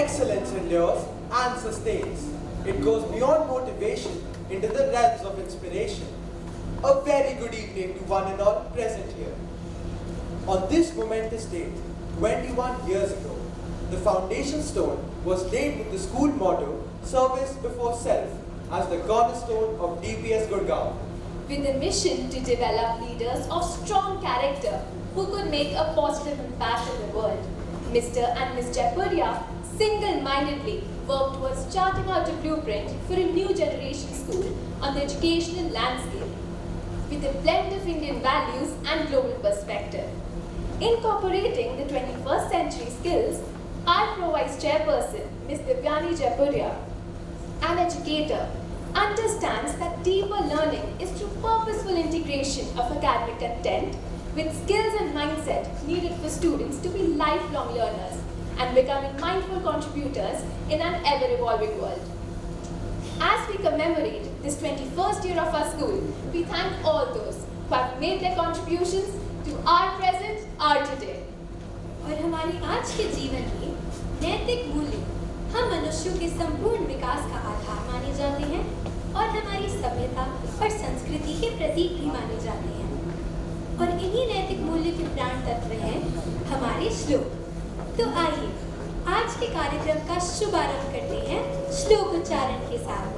excellence endures and sustains. It goes beyond motivation into the realms of inspiration. A very good evening to one and all present here. On this momentous date, 21 years ago, the foundation stone was laid with the school motto, Service Before Self, as the cornerstone of DPS Gurgaon. With a mission to develop leaders of strong character who could make a positive impact in the world, Mr. and Ms. Jaipuria single-mindedly worked towards charting out a blueprint for a new generation school on the educational landscape, with a blend of Indian values and global perspective. Incorporating the 21st century skills, our Pro-Vice Chairperson, Ms. Divyani Jaipuria, an educator, understands that deeper learning is through purposeful integration of academic content with skills and mindset needed for students to be lifelong learners and becoming mindful contributors in an ever-evolving world. As we commemorate this 21st year of our school, we thank all those who have made their contributions to our present, our today. और हमारी आज के जीवन में नैतिक मूल्य हम मनुष्यों के संपूर्ण विकास का आधार माने जाते हैं और हमारी सभ्यता और संस्कृति के प्रतीक भी माने जाते हैं। और इन्हीं नैतिक मूल्य के प्राण तत्व हैं हमारे श्लोक। तो आइए आज के कार्यक्रम का शुभारंभ करते हैं श्लोक उच्चारण के साथ।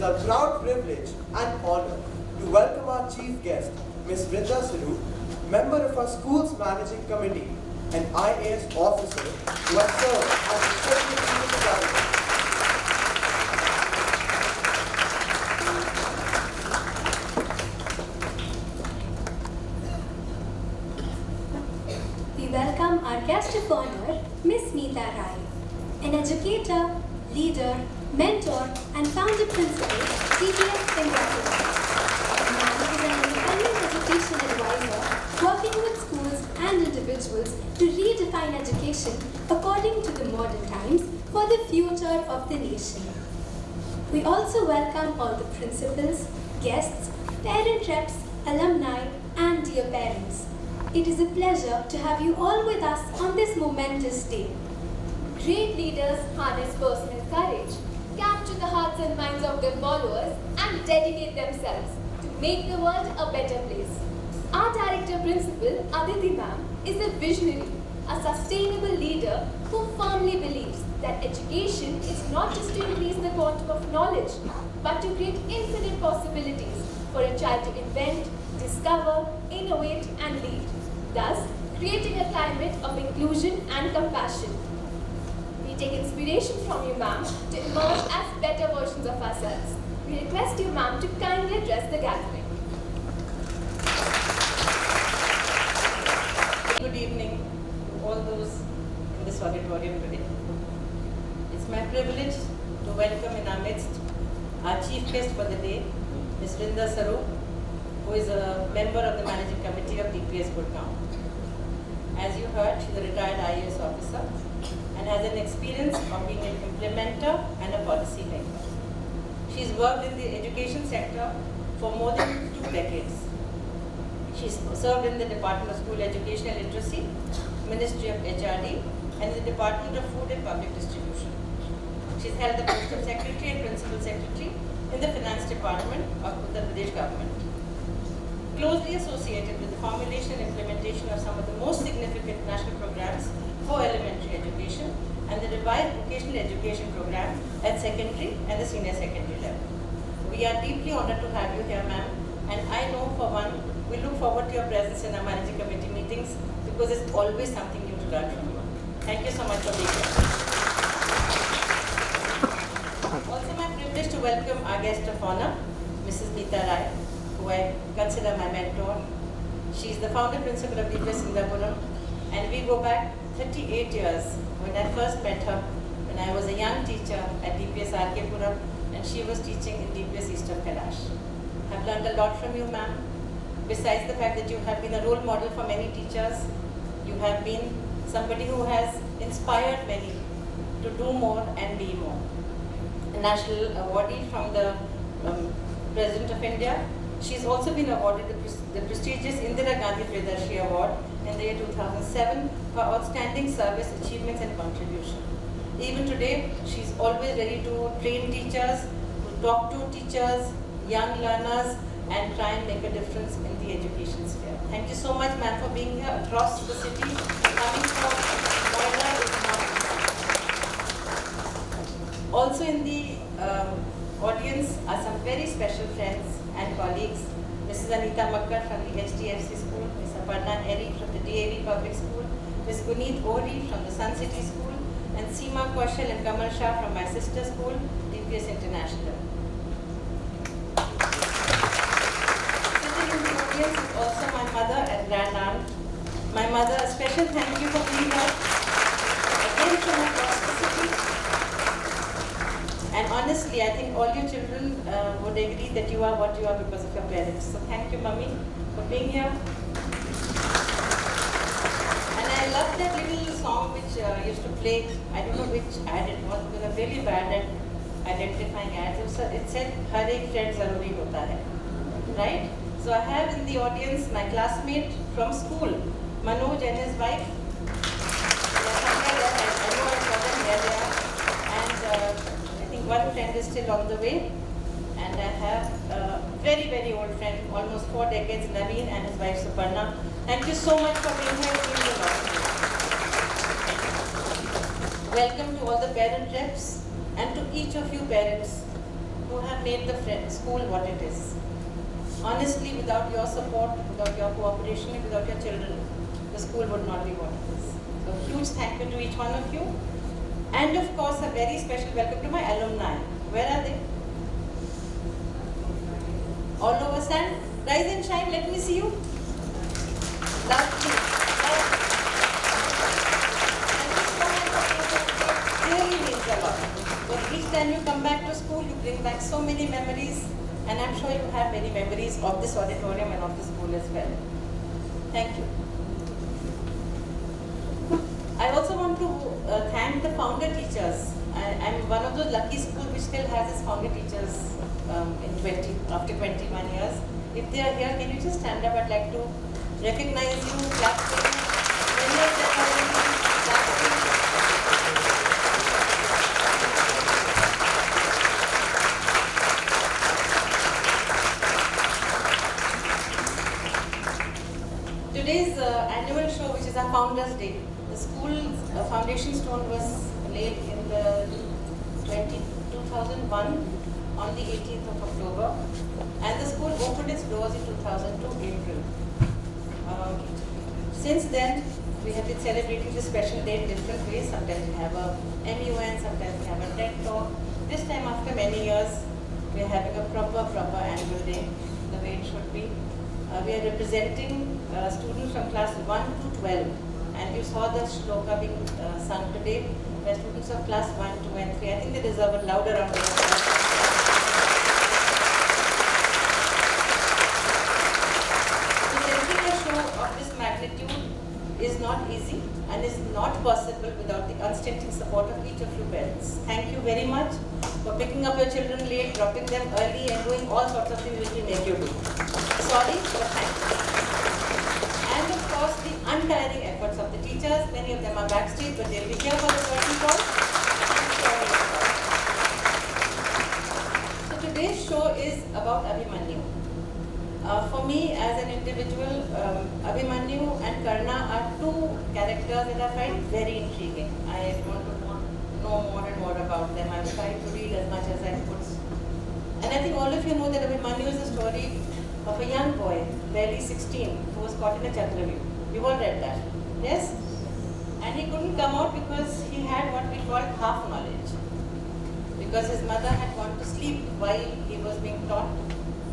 A proud privilege and honor to welcome our chief guest, Ms. Vrinda Saru, member of our school's managing committee, an IAS officer who has served as the secretary of the government. We welcome our guest of honor, Ms. Meeta Rai, an educator, leader, mentor, and founder principal, CBS in Gurgaon. Madam is an independent education advisor working with schools and individuals to redefine education according to the modern times for the future of the nation. We also welcome all the principals, guests, parent reps, alumni, and dear parents. It is a pleasure to have you all with us on this momentous day. Great leaders harness personal courage, capture the hearts and minds of their followers, and dedicate themselves to make the world a better place. Our Director Principal, Aditi Ma'am, is a visionary, a sustainable leader who firmly believes that education is not just to increase the quantum of knowledge, but to create infinite possibilities for a child to invent, discover, innovate and lead, thus creating a climate of inclusion and compassion. We take inspiration from you, ma'am, to emerge as better versions of ourselves. We request you, ma'am, to kindly address the gathering. Good evening to all those in this auditorium today. It's my privilege to welcome in our midst our chief guest for the day, Ms. Rinda Saroop, who is a member of the Managing Committee of DPS Gurgaon. As you heard, she's a retired IAS officer and has an experience of being an implementer and a policy maker. She's worked in the education sector for more than 2 decades. She's served in the Department of School Education and Literacy, Ministry of HRD, and in the Department of Food and Public Distribution. She's held the post of Secretary and Principal Secretary in the Finance Department of Uttar Pradesh government. Closely associated with the formulation and implementation of some of the most significant national programs for elementary education and the revised vocational education program at secondary and the senior secondary level. We are deeply honored to have you here, ma'am, and I know for one, we look forward to your presence in our managing committee meetings because it's always something new to learn from you. Thank you so much for being here. Also my privilege to welcome our guest of honor, Mrs. Meeta Rai, who I consider my mentor. She is the founder principal of DPS Sindapuram, and we go back 38 years when I first met her when I was a young teacher at DPS RK Puram and she was teaching in DPS East of Kailash. I've learned a lot from you, ma'am. Besides the fact that you have been a role model for many teachers, you have been somebody who has inspired many to do more and be more. A national awardee from the President of India. She's also been awarded the prestigious Indira Gandhi Priyadarshi Award in the year 2007 for outstanding service, achievements and contribution. Even today, she's always ready to train teachers, to talk to teachers, young learners, and try and make a difference in the education sphere. Thank you so much, ma'am, for being here across the city. Coming from Noida is not. Also in the audience are some very special friends and colleagues. Mrs. Anita Makkar from the HDFC School, Ms. Aparna Eri from the DAV Public School, Ms. Guneet Ohri from the Sun City School, and Seema Kaushal and Kamal Shah from my sister school, DPS International. Sitting in the audience is also my mother and grand aunt. My mother, a special thank you for being here. Again from across the city. And honestly, I think all your children would agree that you are what you are because of your parents. So thank you, Mummy, for being here. And I love that little song which used to play. I don't know which ad it was because I'm really bad at identifying ads. It said, "Har ek friend zaruri hota hai." Right? So I have in the audience my classmate from school, Manoj and his wife. I know I saw them here they are. And one friend is still on the way, and I have a very, very old friend, almost 4 decades, Naveen and his wife Suparna. Thank you so much for being here. Welcome to all the parent reps and to each of you parents who have made the school what it is. Honestly, without your support, without your cooperation, without your children, the school would not be what it is. So huge thank you to each one of you. And of course, a very special welcome to my alumni. Where are they? All over stand. Rise and shine. Let me see you. Lovely. Really means a lot. But each time you come back to school, you bring back so many memories. And I'm sure you have many memories of this auditorium and of the school as well. Thank you. I also want to thank the founder teachers. I'm one of those lucky schools which still has its founder teachers after 21 years. If they are here, can you just stand up? I'd like to recognize you, clap for you. Many of them are in clap for you. today's annual show, which is our Founders Day, the school's foundation stone was laid in the 2001 on the 18th of October, and the school opened its doors in 2002 April. Since then, we have been celebrating this special day in different ways. Sometimes we have a MUN, sometimes we have a TED Talk. This time, after many years, we are having a proper annual day, the way it should be. We are representing students from class 1 to 12, and you saw the shloka being sung today by students of class 1, 2 and 3. I think they deserve a louder round of applause. Presenting a show of this magnitude is not easy and is not possible without the unstinting support of each of you parents. Thank you very much for picking up your children late, dropping them early and doing all sorts of things which we make you do. Sorry, but thank you. And of course the untiring efforts of the teachers. Many of them are backstage, but they'll be here for the curtain call. So today's show is about Abhimanyu. For me, as an individual, Abhimanyu and Karna are two characters that I find very intriguing. I want to know more and more about them. I'm trying to read as much as I could. And I think all of you know that Abhimanyu is the story of a young boy, barely 16, who was caught in a Chakravyuh. You've all read that, yes? And he couldn't come out because he had what we call half knowledge. Because his mother had gone to sleep while he was being taught.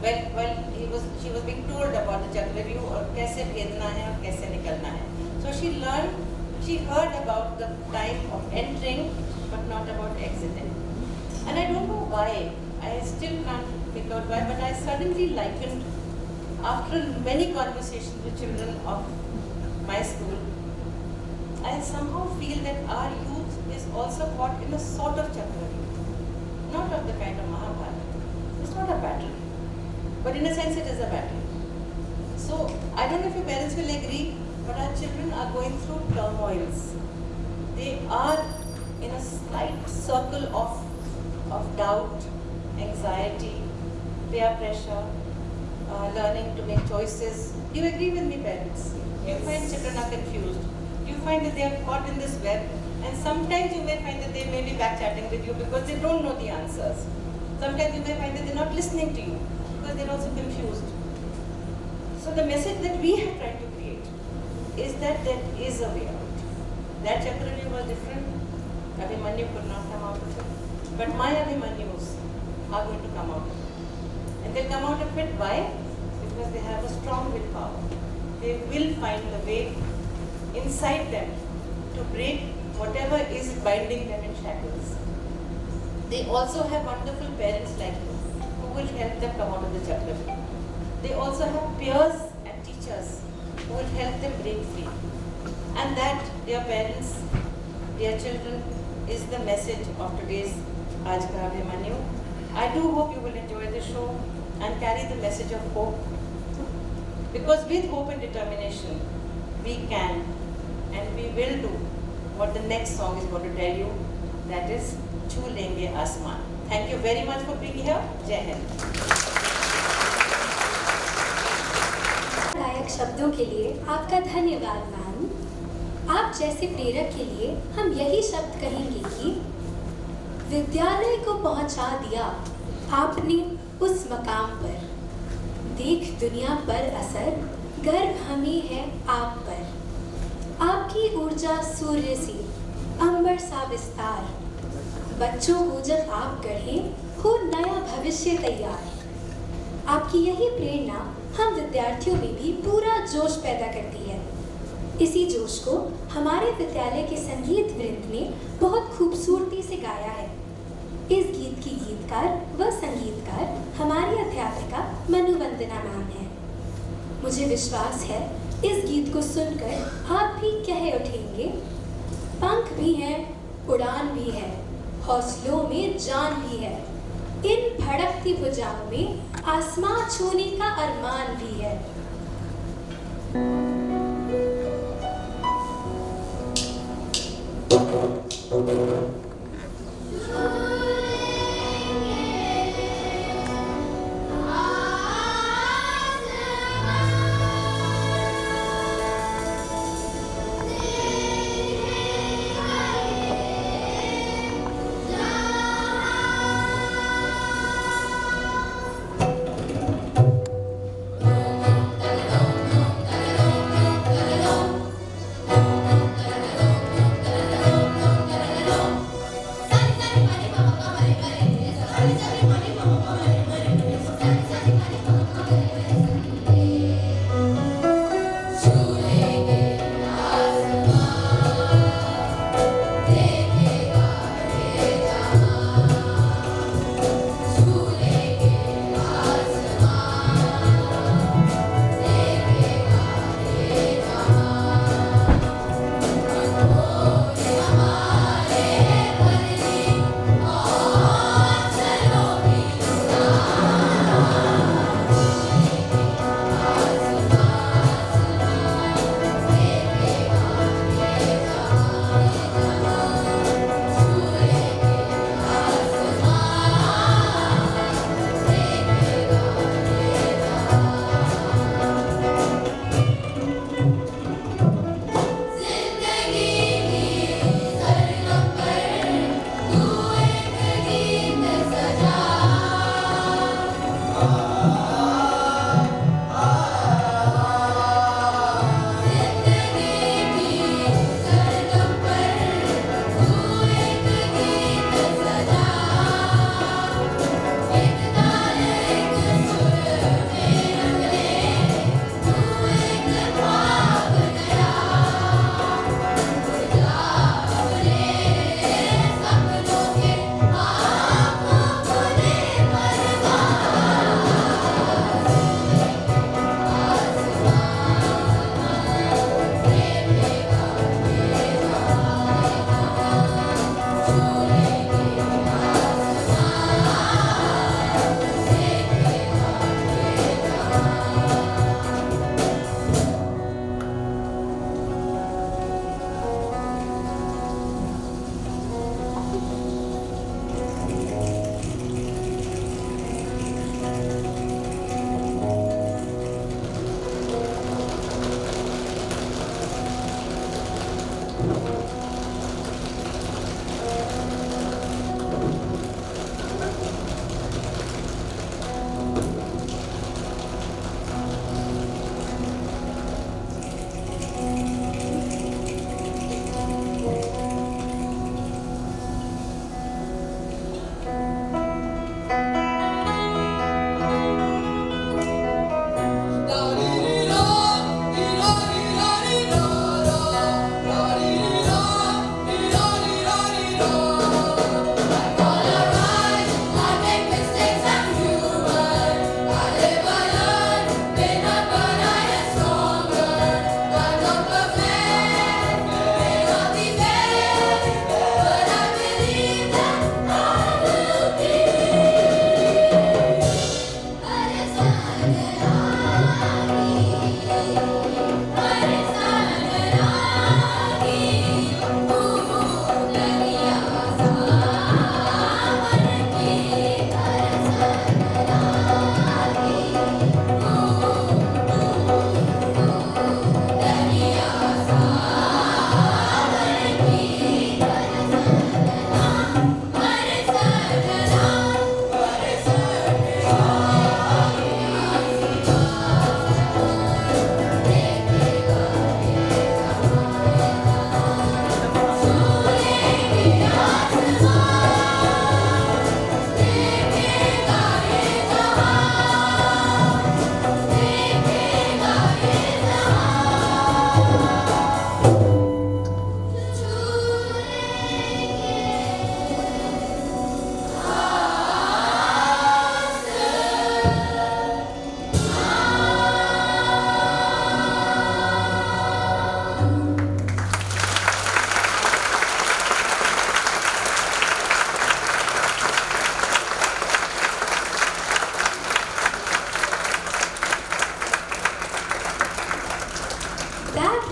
She was being told about the Chakravyuh or kaise bhedna hai or kaise nikalna hai. So she heard about the time of entering but not about exiting. And I don't know why, I still can't figure out why, but I suddenly likened, after many conversations with children of my school, I somehow feel that our youth is also caught in a sort of Chakravyuh. Not of the kind of Mahabharata. It's not a battle. But in a sense, it is a battle. So, I don't know if your parents will agree, but our children are going through turmoils. They are in a slight circle of doubt, anxiety, peer pressure, learning to make choices. Do you agree with me, parents? You find children are confused. You find that they are caught in this web, and sometimes you may find that they may be back-chatting with you because they don't know the answers. Sometimes you may find that they're not listening to you, because they're also confused. So the message that we have tried to create is that there is a way out. That Chakravyuh was different. Abhimanyu could not come out of it. But my Abhimanyus are going to come out of it. And they'll come out of it, why? Because they have a strong willpower. They will find a way inside them to break whatever is binding them in shackles. They also have wonderful parents like you, who will help them come out of the Chakravyuh. They also have peers and teachers who will help them break free. And that, dear parents, dear children, is the message of today's Aaj Ka Abhimanyu. I do hope you will enjoy the show and carry the message of hope. Because with hope and determination, we can and we will do what the next song is going to tell you, that is Chhu Lenge Asman. Thank you very much for being here. Jai Hind. गायक शब्दों के लिए आपका धन्यवाद ma'am. आप जैसे प्रेरक के लिए हम यही शब्द कहेंगे कि विद्यालय को पहुंचा दिया आपने उस मकाम पर, देख दुनिया पर असर गर्व हमें है आप पर। आपकी ऊर्जा सूर्य सी अंबर सा विस्तार, बच्चों को जब आप गढ़ें हो नया भविष्य तैयार। आपकी यही प्रेरणा हम विद्यार्थियों में भी पूरा जोश पैदा करती है। इसी जोश को हमारे विद्यालय के संगीत वृंद ने बहुत खूबसूरती से गाया है। इस गीत की गीतकार व संगीतकार हमारी अध्यापिका मनुवंदना मैम है। मुझे विश्वास है इस गीत को सुनकर आप भी कह उठेंगे, पंख भी हैं, उड़ान भी है, हौसलों में जान भी है, इन भड़कती भुजाओं में आसमां छूने का अरमान भी है।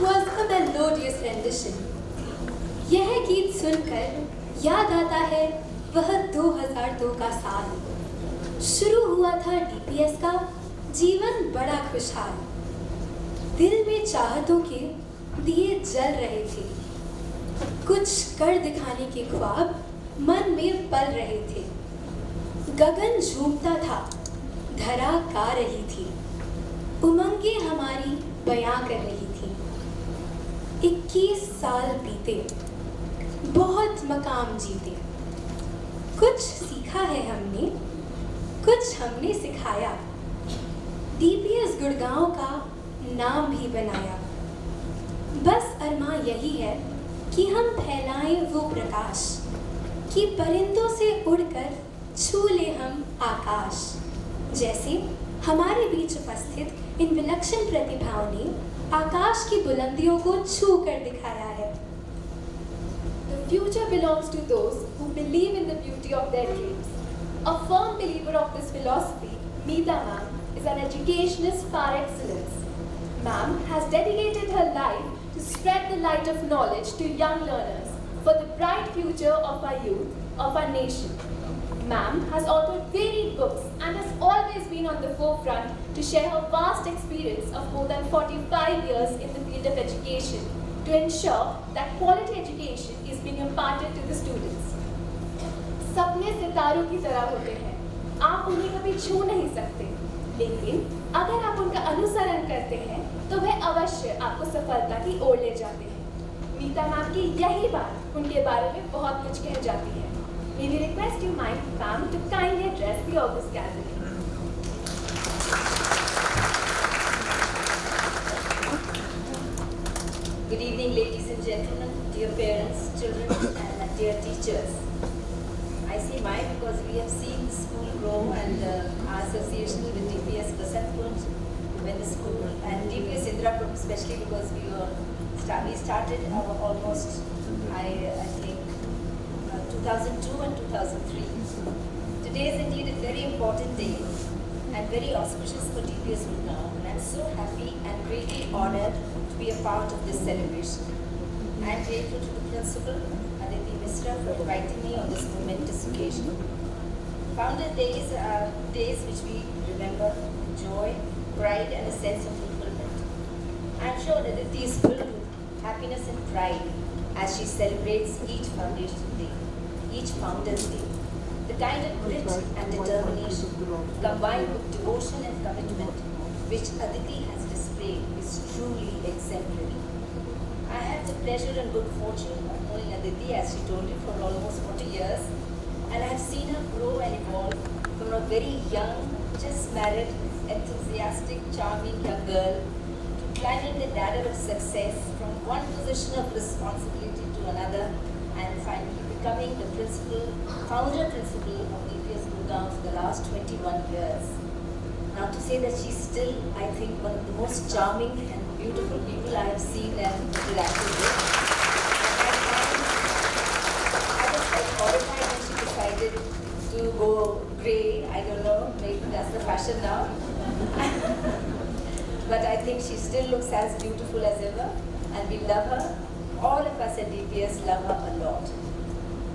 was a melodious rendition. यह गीत सुनकर याद आता है वह 2002 का साल। शुरू हुआ था डीपीएस का जीवन बड़ा खुशहाल। दिल में चाहतों के दिए जल रहे थे, कुछ कर दिखाने के ख्वाब मन में पल रहे थे। गगन झूमता था, धरा गा रही थी, उमंगे हमारी बयां कर रही थी। 21 साल बीते, बहुत मकाम जीते, कुछ सीखा है हमने, कुछ हमने सिखाया। डीपीएस गुड़गांव का नाम भी बनाया। बस अरमा यही है कि हम फैलाएं वो प्रकाश, कि परिंदों से उड़कर छू ले हम आकाश। जैसे हमारे बीच उपस्थित इन विलक्षण प्रतिभाओं ने आकाश की बुलंदियों को छू कर दिखाया है। The future belongs to those who believe in the beauty of their dreams. A firm believer of this philosophy, Meeta ma'am is an educationist par excellence. Ma'am has dedicated her life to spread the light of knowledge to young learners for the bright future of our youth, of our nation. Ma'am has authored varied books and has always been on the forefront to share her vast experience of more than 45 years in the field of education to ensure that quality education is being imparted to the students. सपने सितारों की तरह होते हैं, आप उन्हें कभी छू नहीं सकते, लेकिन अगर आप उनका अनुसरण करते हैं तो वह अवश्य आपको सफलता की ओर ले जाते हैं। मीता मैम की यही बात उनके बारे में बहुत कुछ कह जाती है। May we request you, ma'am, to kindly address the august gathering. Good evening, ladies and gentlemen, dear parents, children, and dear teachers. I say my because we have seen the school grow and our association with DPS Basantpur when the school and DPS Indrapur especially because we started our almost I think 2002 and 2003. Today is indeed a very important day and very auspicious for DPS Gurgaon, and I am so happy and greatly honoured to be a part of this celebration. I am grateful to the principal, Aditi Misra, for inviting me on this momentous occasion. Founder Days are days which we remember with joy, pride and a sense of fulfillment. I am sure Aditi is filled with happiness and pride as she celebrates each foundation day, each Founders Day. The kind of grit and determination combined with devotion and commitment which Aditi has displayed is truly exemplary. I had the pleasure and good fortune of knowing Aditi, as she told you, for almost 40 years, and I have seen her grow and evolve from a very young, just married, enthusiastic, charming young girl to climbing the ladder of success from one position of responsibility to another and finally becoming the founder principal of DPS Gurgaon for the last 21 years. Now to say that she's still, I think, one of the most charming and beautiful people I have seen and interacted with. I was quite horrified when she decided to go grey. I don't know, maybe that's the fashion now. But I think she still looks as beautiful as ever and we love her. All of us at DPS love her a lot.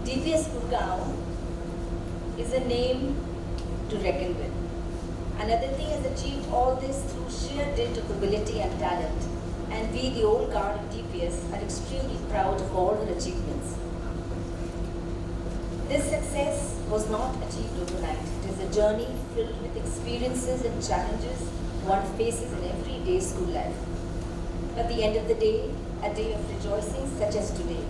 DPS Gurgaon is a name to reckon with. Another thing has achieved all this through sheer dint of ability and talent. And we, the old guard of DPS, are extremely proud of all her achievements. This success was not achieved overnight. It is a journey filled with experiences and challenges one faces in everyday school life. At the end of the day, a day of rejoicing such as today,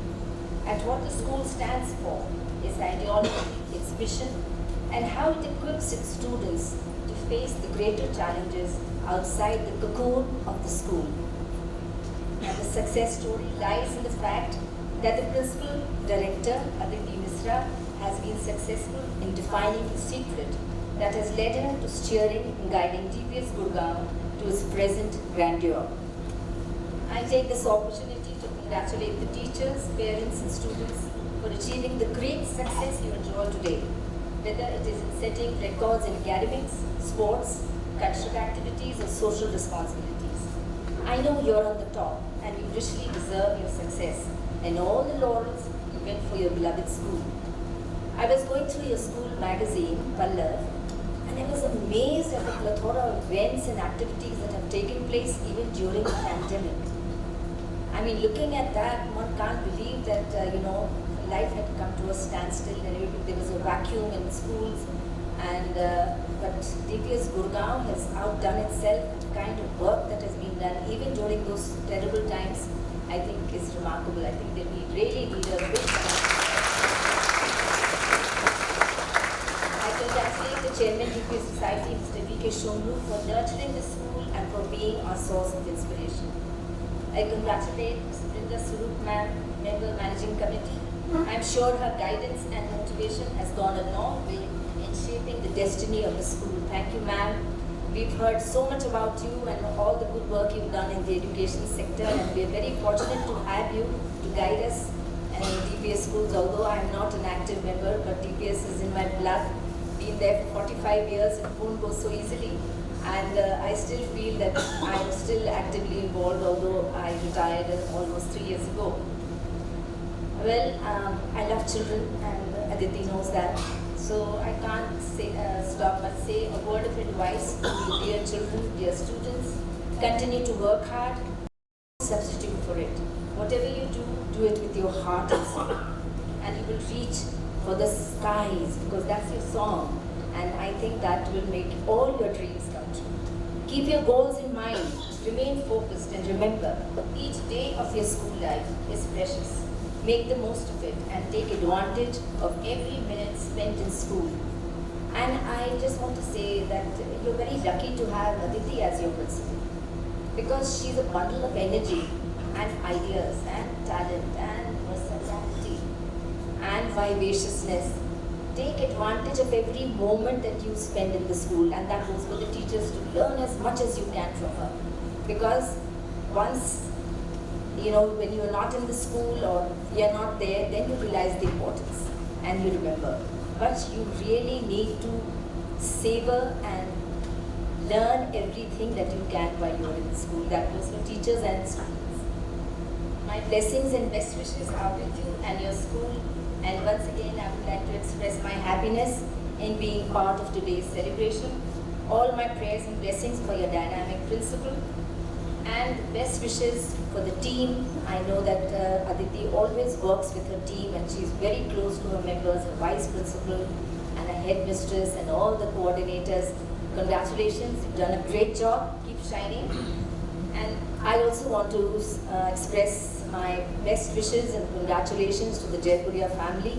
at what the school stands for, its ideology, its mission, and how it equips its students to face the greater challenges outside the cocoon of the school. And the success story lies in the fact that the principal director, Aditi Misra, has been successful in defining the secret that has led her to steering and guiding DPS Gurgaon to its present grandeur. I take this opportunity to congratulate the teachers, parents and students for achieving the great success you enjoy today, whether it is in setting records in academics, sports, cultural activities or social responsibilities. I I know you're on the top and you richly deserve your success and all the laurels you win for your beloved school. I was going through your school magazine, Pallav, and I was amazed at the plethora of events and activities that have taken place even during the pandemic. I mean, looking at that, one can't believe that, life had come to a standstill and there was a vacuum in schools. And but DPS Gurgaon has outdone itself. The kind of work that has been done, even during those terrible times, I think is remarkable. I think that we really need a big I congratulate the Chairman DPS Society, Mr. V.K. Shomlu, for nurturing the school and for being our source of inspiration. I congratulate Mrs. Brinda Surup ma'am, Member Managing Committee. I'm sure her guidance and motivation has gone a long way in shaping the destiny of the school. Thank you, ma'am. We've heard so much about you and all the good work you've done in the education sector, and we're very fortunate to have you to guide us in DPS schools. Although I'm not an active member, but DPS is in my blood. Been there for 45 years, it won't go so easily. And I still feel that I'm still actively involved, although I retired almost 3 years ago. Well, I love children, and Aditi knows that. So I can't stop but say a word of advice to you, dear children, dear students. Continue to work hard. Substitute for it. Whatever you do, do it with your heart and soul. And you will reach for the skies, because that's your song. And I think that will make all your dreams come true. Keep your goals in mind. Remain focused, and remember, each day of your school life is precious. Make the most of it and take advantage of every minute spent in school. And I just want to say that you're very lucky to have Aditi as your principal, because she's a bundle of energy and ideas and talent and versatility and vivaciousness. Take advantage of every moment that you spend in the school, and that goes for the teachers to learn as much as you can from her. Because once when you're not in the school or you're not there, then you realize the importance and you remember. But you really need to savor and learn everything that you can while you're in the school. That goes for teachers and students. My blessings and best wishes are with you and your school. And once again, I would like to express my happiness in being part of today's celebration. All my prayers and blessings for your dynamic principal, and best wishes for the team. I know that Aditi always works with her team, and she's very close to her members, her vice principal and her headmistress and all the coordinators. Congratulations, you've done a great job. Keep shining. And I also want to express my best wishes and congratulations to the Jaipuria family.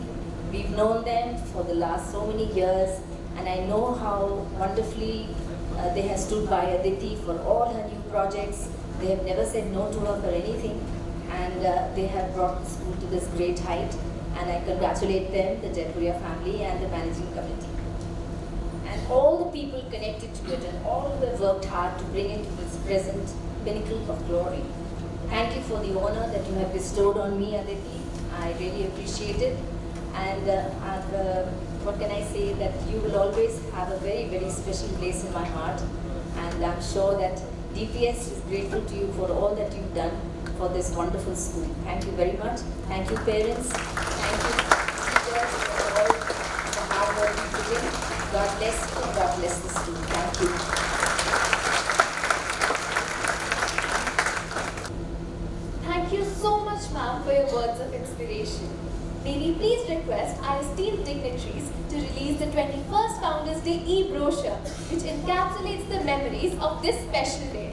We've known them for the last so many years, and I know how wonderfully they have stood by Aditi for all her new projects. They have never said no to her for anything, and they have brought the school to this great height. And I congratulate them, the Jaipuria family and the managing committee. And all the people connected to it, and all who have worked hard to bring it to this present pinnacle of glory. Thank you for the honor that you have bestowed on me, Aditi. I really appreciate it. And what can I say, that you will always have a very, very special place in my heart. And I'm sure that DPS is grateful to you for all that you've done for this wonderful school. Thank you very much. Thank you, parents. Thank you, teachers, for all the hard work you put in. God bless you. God bless the school. Thank you. Thank you so much, ma'am, for your words of inspiration. May we please request our esteemed dignitaries to release the 21st Founders Day e-brochure, which encapsulates the memories of this special day.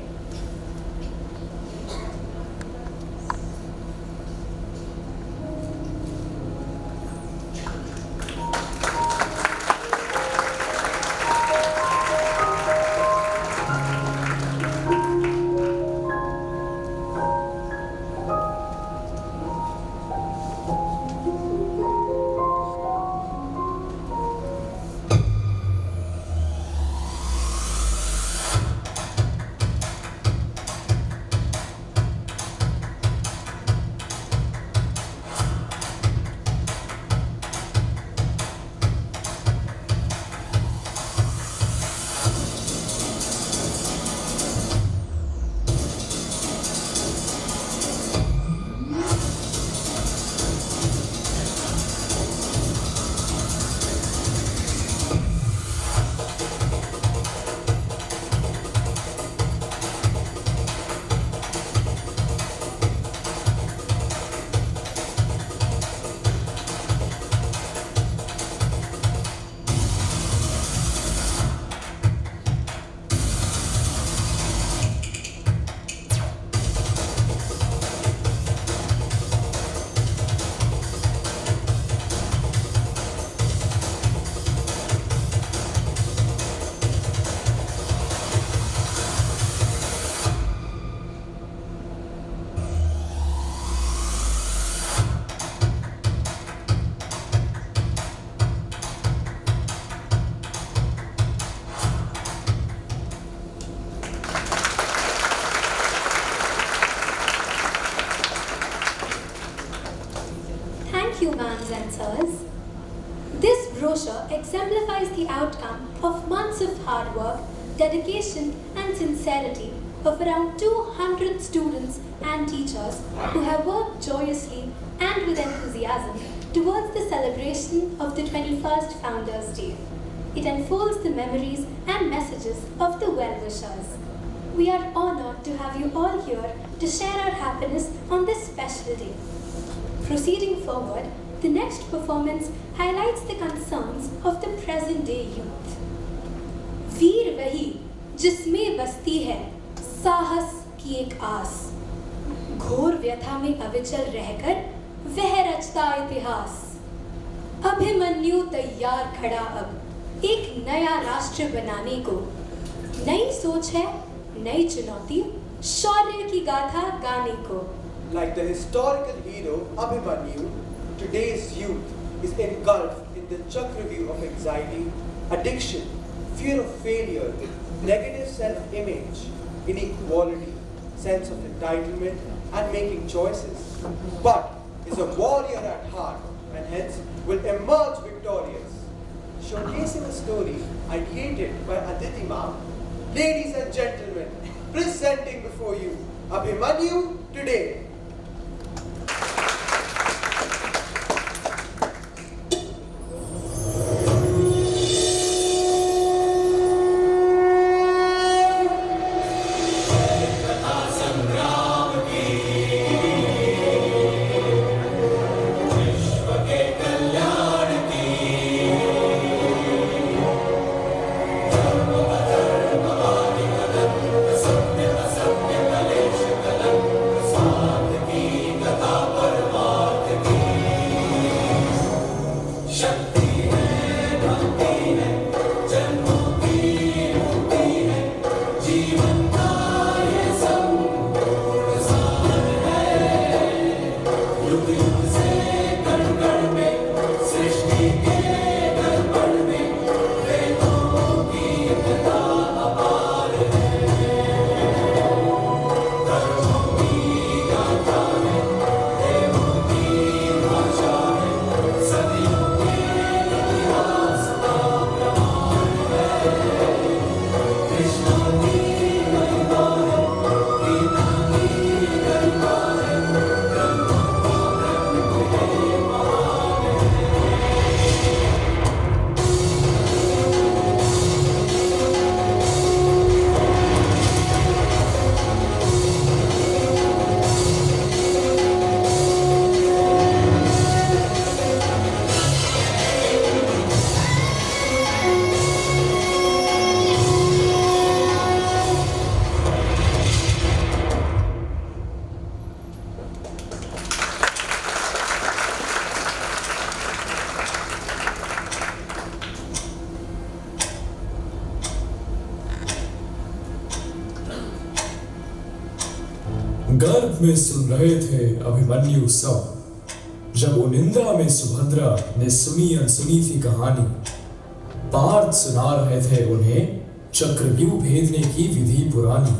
and sirs. This brochure exemplifies the outcome of months of hard work, dedication and sincerity of around 200 students and teachers who have worked joyously and with enthusiasm towards the celebration of the 21st Founders' Day. It unfolds the memories and messages of the well-wishers. We are honored to have you all here to share our happiness on this special day. Proceeding forward, the next performance highlights the concerns of the present-day youth. वीर वही जिसमें बसती है साहस की एक आस, घोर व्यथा में अविचल रहकर वह रचता इतिहास। अभिमन्यु तैयार खड़ा अब एक नया राष्ट्र बनाने को, नई सोच है, नई चुनौती, शौर्य की गाथा गाने को। Like the historical hero Abhimanyu, today's youth is engulfed in the chakravyuh of anxiety, addiction, fear of failure, negative self-image, inequality, sense of entitlement, and making choices. But is a warrior at heart and hence will emerge victorious. Showcasing a story ideated by Aditi Ma'am, ladies and gentlemen, presenting before you Abhimanyu today. गर्भ में सुन रहे थे अभिमन्यु सब, जब उनिंदा में सुभद्रा ने सुनी अनसुनी थी कहानी। पार्थ सुना रहे थे उन्हें चक्रव्यूह भेदने की विधि पुरानी।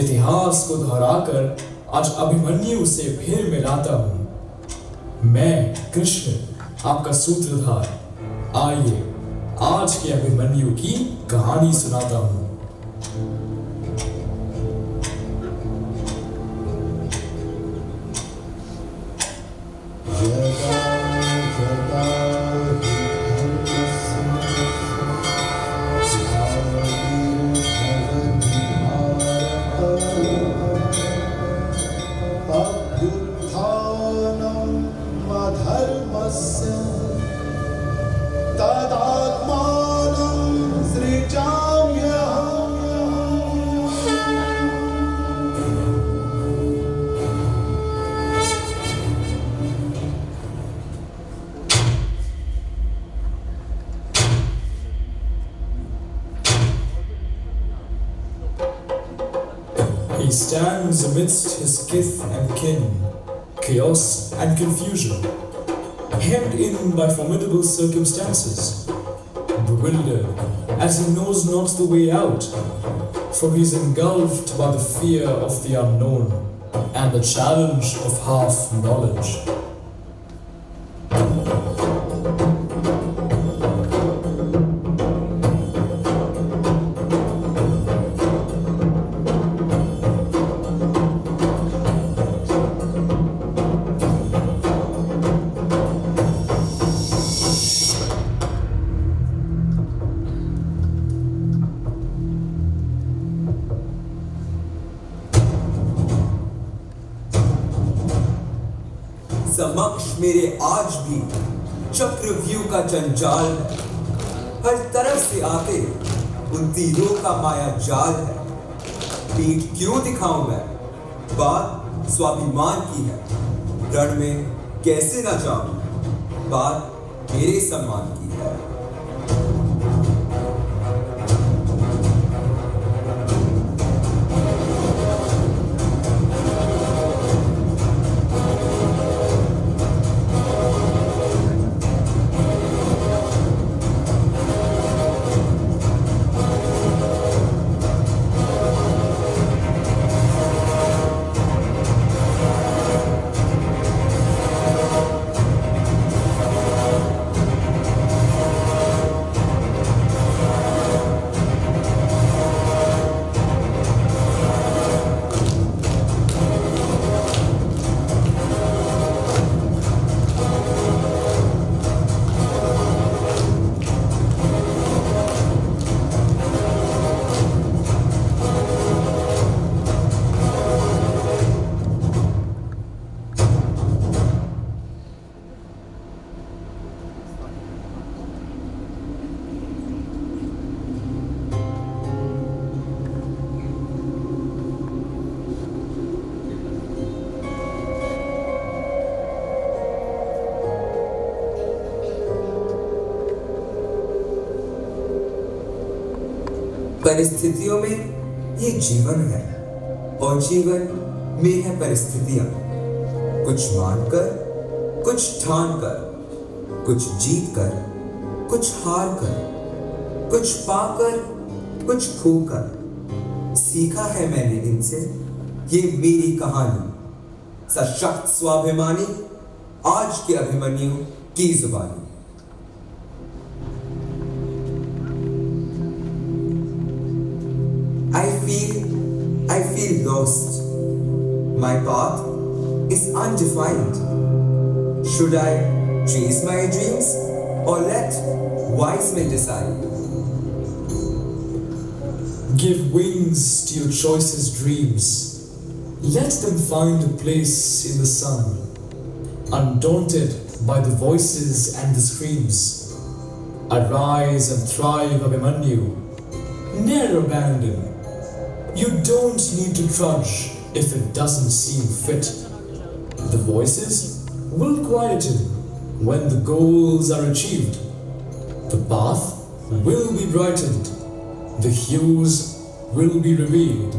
इतिहास को दोहराकर आज अभिमन्यु से फिर मिलाता हूं। मैं कृष्ण आपका सूत्रधार, आइए आज के अभिमन्यु की कहानी सुनाता हूं। He stands amidst his kith and kin, chaos and confusion, hemmed in by formidable circumstances, bewildered as he knows not the way out, for he is engulfed by the fear of the unknown and the challenge of half knowledge. समक्ष मेरे आज भी चक्रव्यूह का जंजाल है, हर तरफ से आते उन तीरों का माया जाल है। पीठ क्यों दिखाऊं मैं, बात स्वाभिमान की है, रण में कैसे ना जाऊं, बात मेरे सम्मान की है। परिस्थितियों में ये जीवन है और जीवन में है परिस्थितियां, कुछ मानकर, कुछ ठान कर, कुछ जीत कर, कुछ हार कर, कुछ पाकर, कुछ खोकर। सीखा है मैंने इनसे, ये मेरी कहानी, सशक्त स्वाभिमानी आज के अभिमन्यु की जुबानी। I feel lost. My path is undefined. Should I chase my dreams or let wise men decide? Give wings to your choicest dreams. Let them find a place in the sun. Undaunted by the voices and the screams, arise and thrive, Abhimanyu. Ne'er abandon. You don't need to trudge if it doesn't seem fit. The voices will quieten when the goals are achieved. The path will be brightened. The hues will be revealed.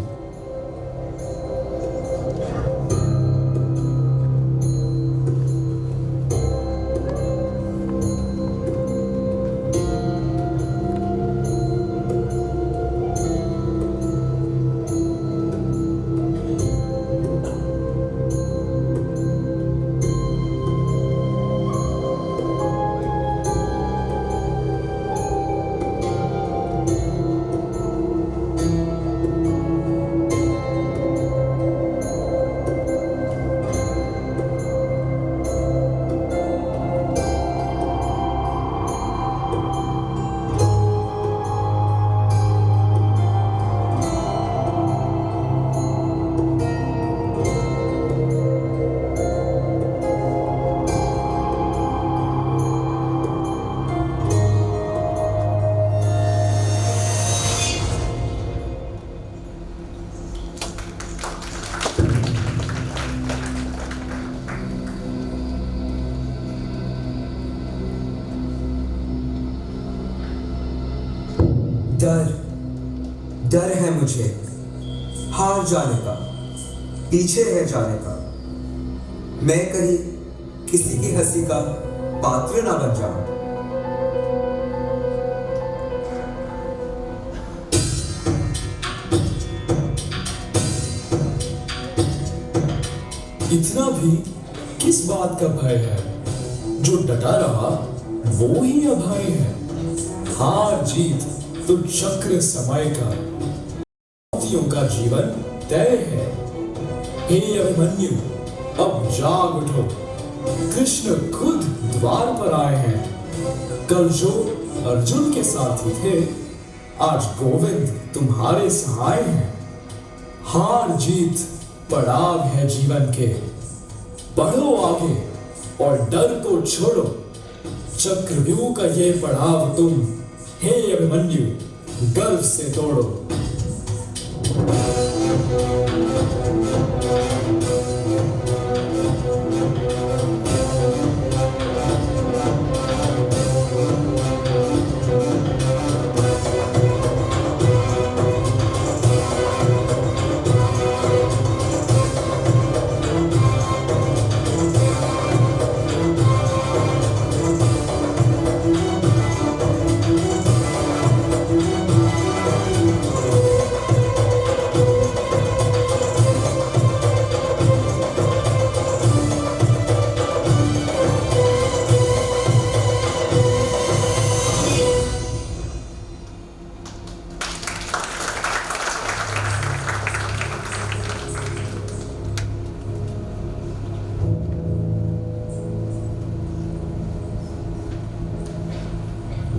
डर है मुझे हार जाने का, पीछे रह जाने का। मैं कहीं किसी की हंसी का पात्र ना बन जाऊं। इतना भी किस बात का भय है? जो डटा रहा वो ही अभय है। हार जीत तो चक्र समय का, मोतियों का जीवन तय है। हे अभिमन्यु, अब जाग उठो, कृष्ण खुद द्वार पर आए हैं। कल जो अर्जुन के साथी थे, आज गोविंद तुम्हारे सहाय हैं। हार जीत पड़ाव है जीवन के, बढ़ो आगे और डर को छोड़ो। चक्रव्यूह का ये पड़ाव तुम, हे अभिमन्यु, गर्व से तोड़ो।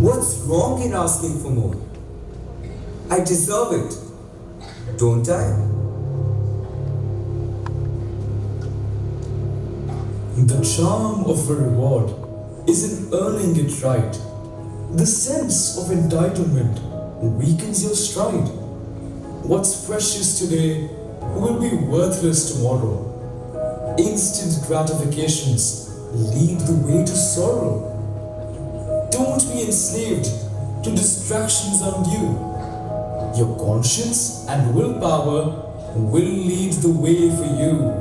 What's wrong in asking for more? I deserve it, don't I? The charm of a reward is in earning it right. The sense of entitlement weakens your stride. What's precious today will be worthless tomorrow. Instant gratifications lead the way to sorrow. Don't be enslaved to distractions undue. Your conscience and willpower will lead the way for you.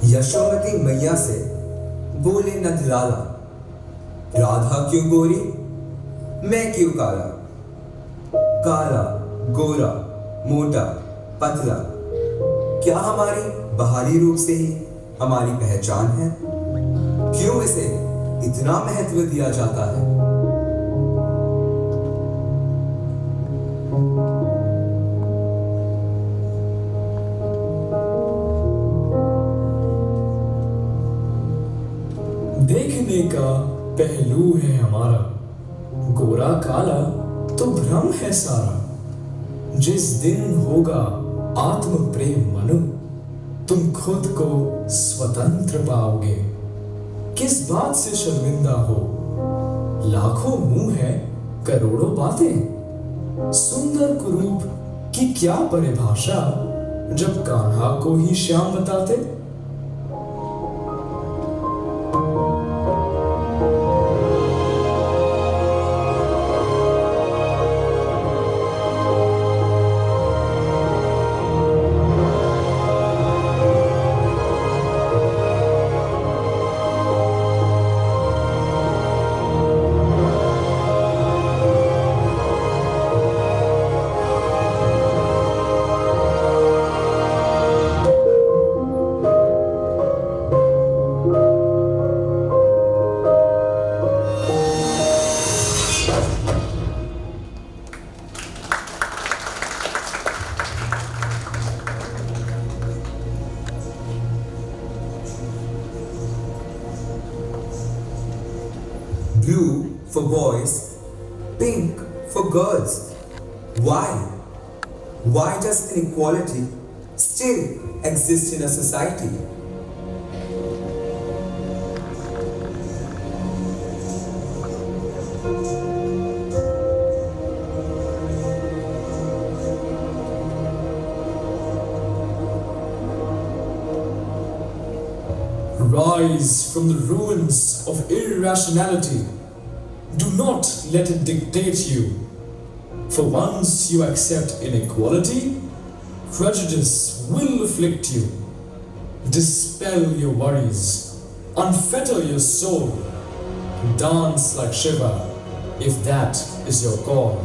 Yashomati मैया से बोले नंदलाला, राधा क्यों गोरी, मैं क्यों काला। काला, गोरा, मोटा, पतला, क्या हमारी बाहरी रूप से ही हमारी पहचान है? क्यों इसे इतना महत्व दिया जाता है? देखने का पहलू है हमारा, गोरा काला तो भ्रम है सारा। जिस दिन होगा आत्म प्रेम मनु, तुम खुद को स्वतंत्र पाओगे। किस बात से शर्मिंदा हो, लाखों मुंह है करोड़ों बातें। सुंदर कुरूप की क्या परिभाषा, जब कान्हा को ही श्याम बताते। for boys, pink for girls. Why? Why does inequality still exist in a society? Rise from the ruins of irrationality. Do not let it dictate you. For once you accept inequality, prejudice will afflict you. Dispel your worries, unfetter your soul, dance like Shiva, if that is your call.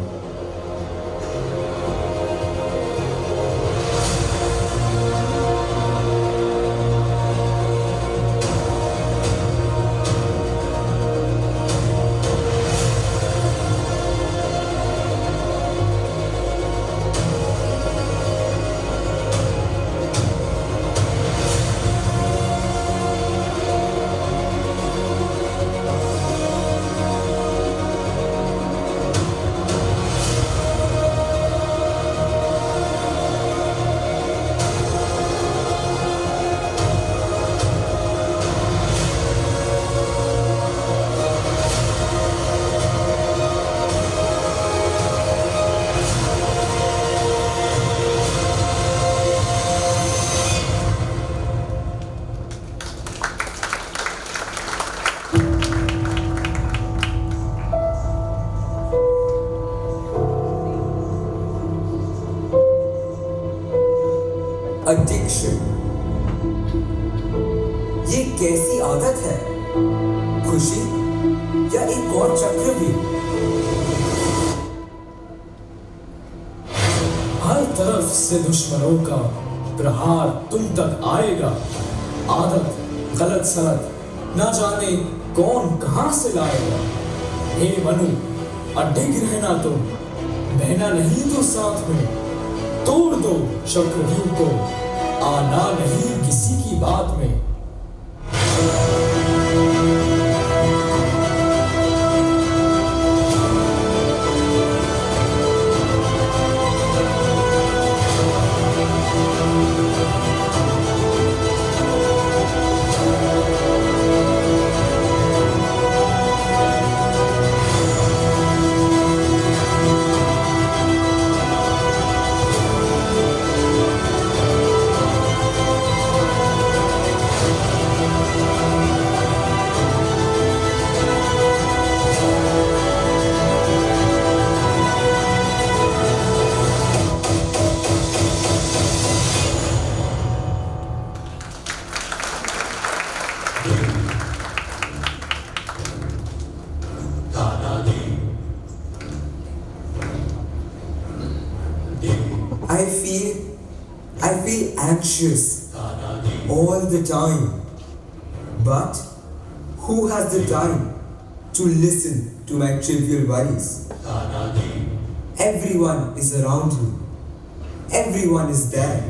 Addiction, ये कैसी आदत है? खुशी या एक और चक्रव्यूह? हर तरफ से दुश्मनों का प्रहार तुम तक आएगा। आदत गलत सलत न जाने कौन कहां से लाएगा। हे मनु, अडिग रहना तुम, बहना नहीं तो साथ में। तोड़ दो चक्रव्यूह को, आना नहीं किसी की बात में। I feel anxious all the time. But who has the time to listen to my trivial worries? Everyone is around me. Everyone is there.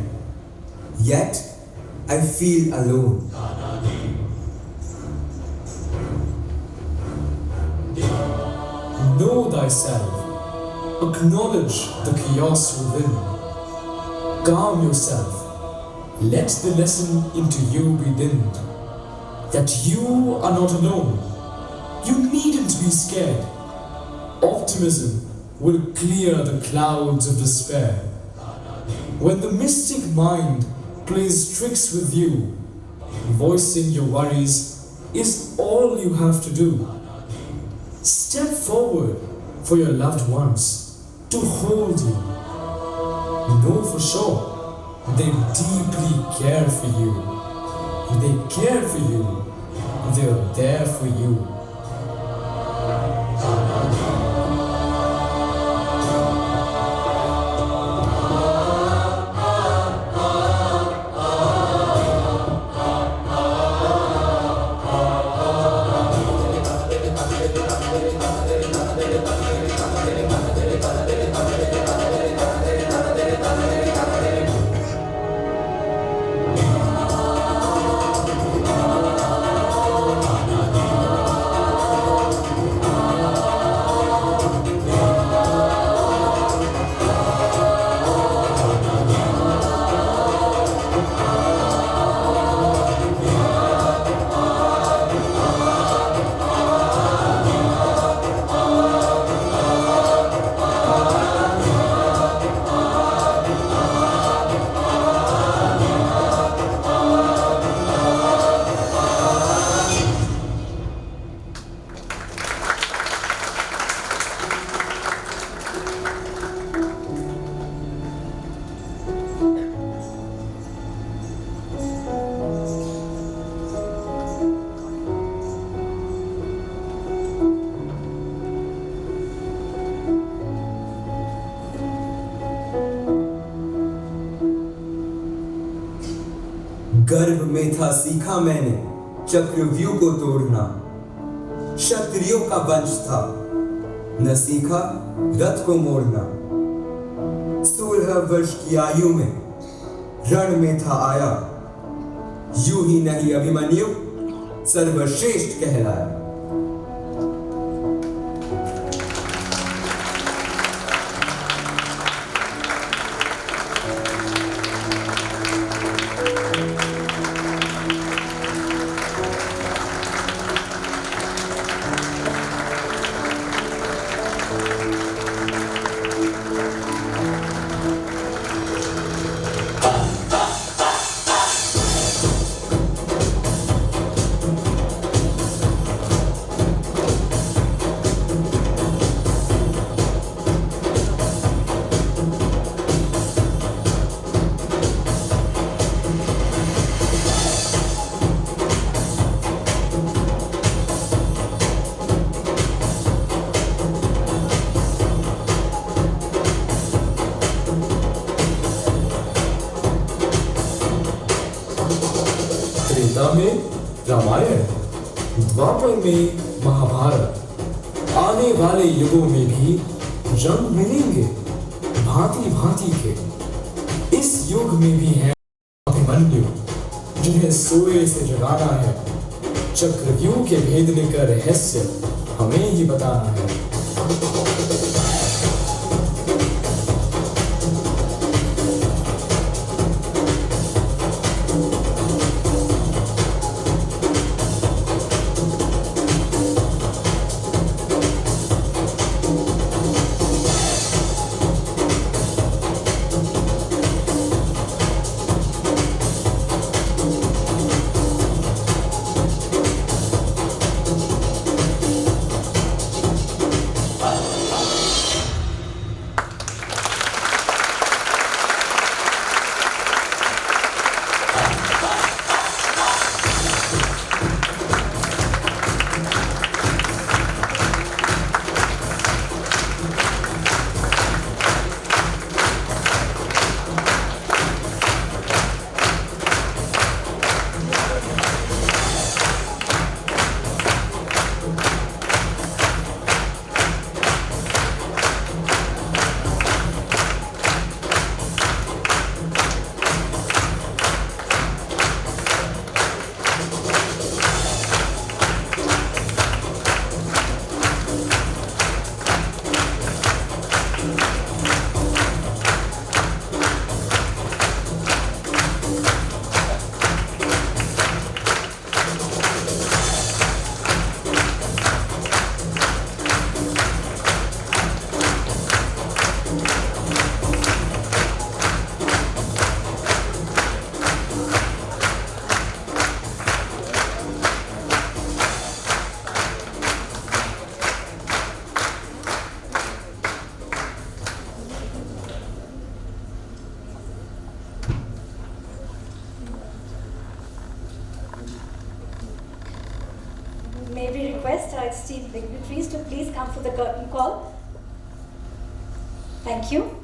Yet I feel alone. Know thyself. Acknowledge the chaos within. Calm yourself. Let the lesson into you be dimmed. That you are not alone. You needn't be scared. Optimism will clear the clouds of despair. When the mystic mind plays tricks with you, voicing your worries is all you have to do. Step forward for your loved ones to hold you. Know for sure they deeply care for you. They care for you. They're there for you. गर्भ में था सीखा मैंने चक्रव्यूह को तोड़ना। क्षत्रियों का वंश था, न सीखा रथ को मोड़ना। 16 वर्ष की आयु में रण में था आया, यूं ही नहीं अभिमन्यु सर्वश्रेष्ठ कहलाया। त्रेता में रामायण, द्वापर में महाभारत, आने वाले युगों में भी रंग मिलेंगे भांति भांति के। इस युग में भी है अभिमन्यु, जिन्हें सोए से जगाना है। चक्रव्यूह के भेदने का रहस्य हमें ही बताना है। May we request our esteemed dignitaries to please come for the curtain call? Thank you.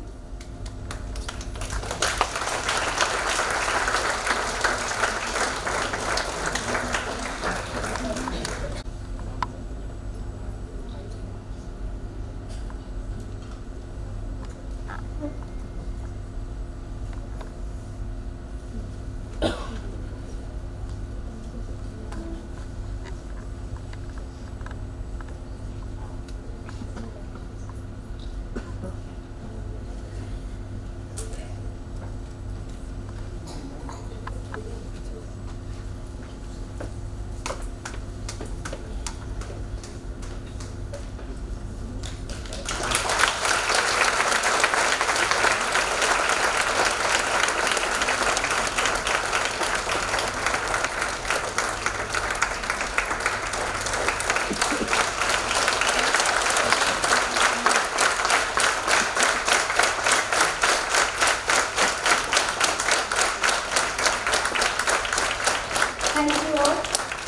Thank you all.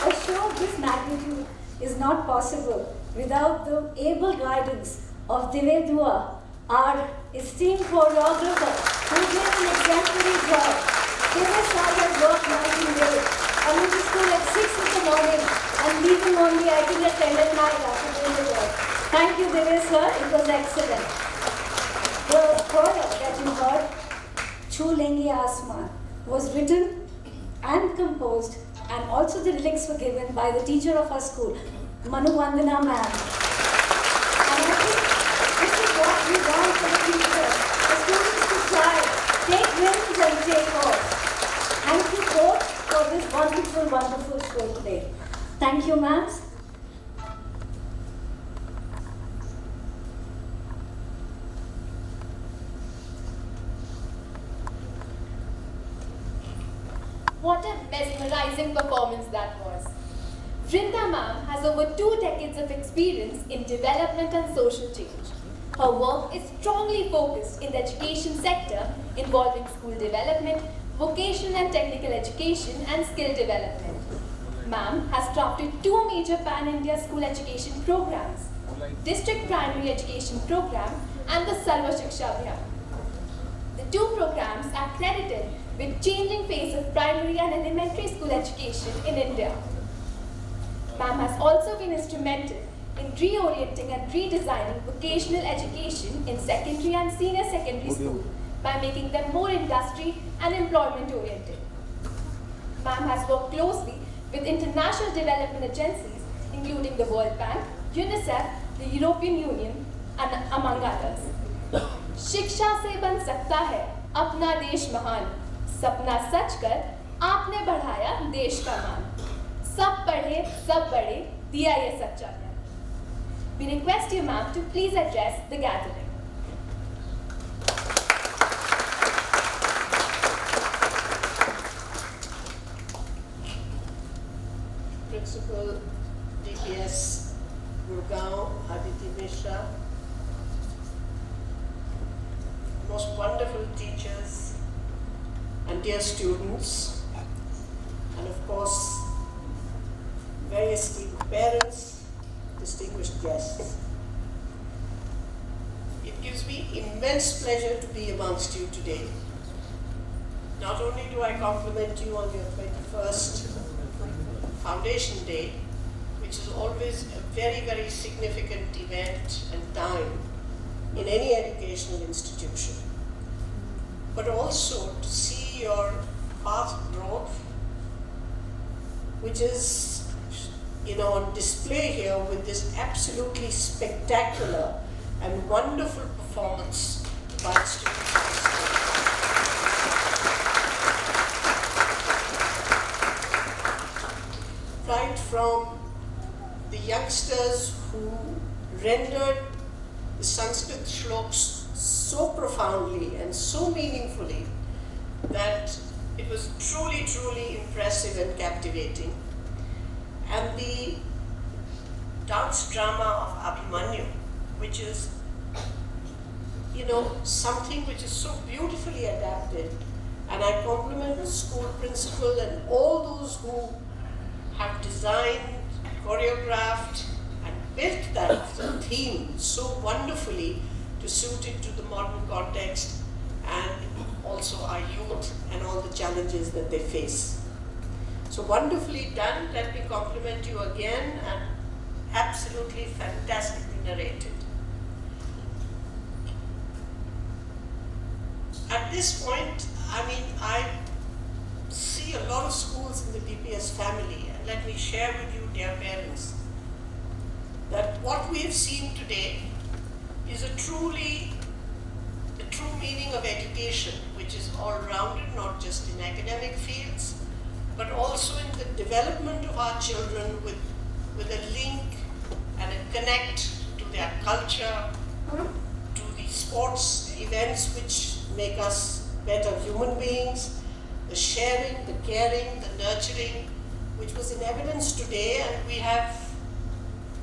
A show of this magnitude is not possible without the able guidance of Divya Dua, our esteemed choreographer, who did an exemplary job. This has worked night and day. Coming to school at 6 in the morning and leaving only, I think, at 10 at night after doing the work. Thank you, Dinesh sir. It was excellent. The choir that you heard, Chhu Lenge Asman, was written and composed, and also the lyrics were given by the teacher of our school, Manu Vandana ma'am. And I think this is what we want for the future. The students to try, take wins and take off. Thank you both for this wonderful, wonderful show today. Thank you, ma'am. What a mesmerizing performance that was. Vrinda ma'am has over 2 decades of experience in development and social change. Her work is strongly focused in the education sector involving school development, vocational and technical education and skill development. Ma'am has crafted 2 major pan-India school education programs, District Primary Education Program and the Sarva Shiksha Abhiyan. The 2 programs are credited with changing face of primary and elementary school education in India. Ma'am has also been instrumental in reorienting and redesigning vocational education in secondary and senior secondary school by making them more industry and employment oriented. Ma'am has worked closely with international development agencies including the World Bank, UNICEF, the European Union and among others. शिक्षा से बन सकता है अपना देश महान, सपना सच कर आपने बढ़ाया देश का मान, सब पढ़े सब बढ़े दिया ये सच्चा ज्ञान. We request you, ma'am, to please address the gathering. Principal DPS Gurgaon, Aditi Mishra, most wonderful teachers and dear students, and of course, very esteemed parents, distinguished guests. It gives me immense pleasure to be amongst you today. Not only do I compliment you on your 21st Foundation Day, which is always a very, very significant event and time in any educational institution, but also to see your past growth, which is, on display here with this absolutely spectacular and wonderful performance by students. Right from the youngsters who rendered the Sanskrit shloks so profoundly and so meaningfully that it was truly, truly impressive and captivating. And the dance drama of Abhimanyu, which is, something which is so beautifully adapted. And I compliment the school principal and all those who have designed, choreographed, and built that theme so wonderfully to suit it to the modern context and also our youth and all the challenges that they face. So wonderfully done. Let me compliment you again, and absolutely fantastically narrated. At this point, I see a lot of schools in the DPS family, and let me share with you, dear parents, that what we have seen today is a true meaning of education, which is all-rounded, not just in academic fields, but also in the development of our children with a link and a connect to their culture, to the sports events which make us better human beings, the sharing, the caring, the nurturing, which was in evidence today, and we have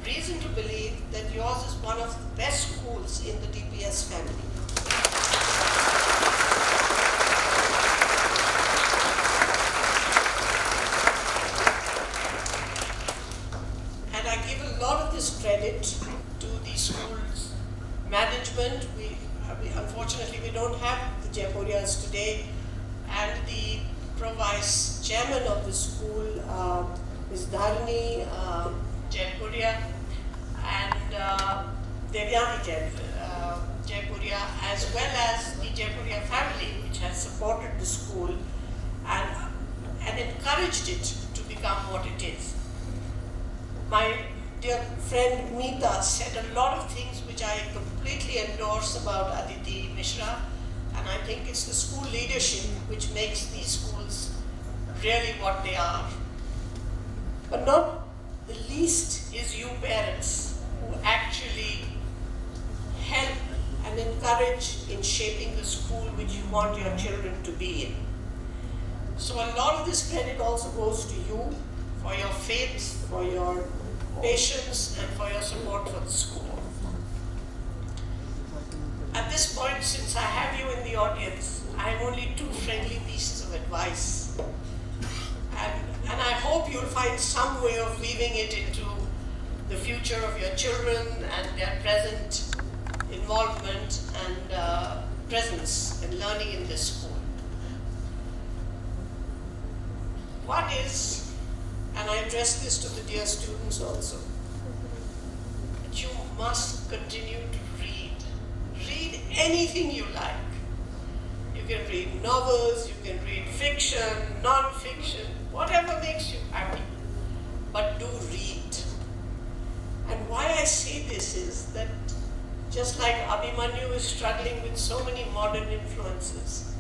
reason to believe that yours is one of the best schools in the DPS family. And I give a lot of this credit to the school's management. Unfortunately, we don't have the Jaipurias today, and the Pro-Vice Chairman of the school, Ms. Dharani Jaipuria, and Devyani Jaipuria, as well as the Jaipuria family, which has supported the school and encouraged it to become what it is. My dear friend Meeta said a lot of things which I completely endorse about Aditi Mishra, and I think it's the school leadership which makes these schools really what they are. But not the least is you parents who actually help and encourage in shaping the school which you want your children to be in. So a lot of this credit also goes to you for your faith, for your patience, and for your support for the school. At this point, since I have you in the audience, I have only two friendly pieces of advice. And I hope you'll find some way of weaving it into the future of your children and their present involvement and presence and learning in this school. One is, and I address this to the dear students also, that you must continue to read. Read anything you like. You can read novels, you can read fiction, non-fiction, whatever makes you happy. But do read. And why I say this is that just like Abhimanyu is struggling with so many modern influences,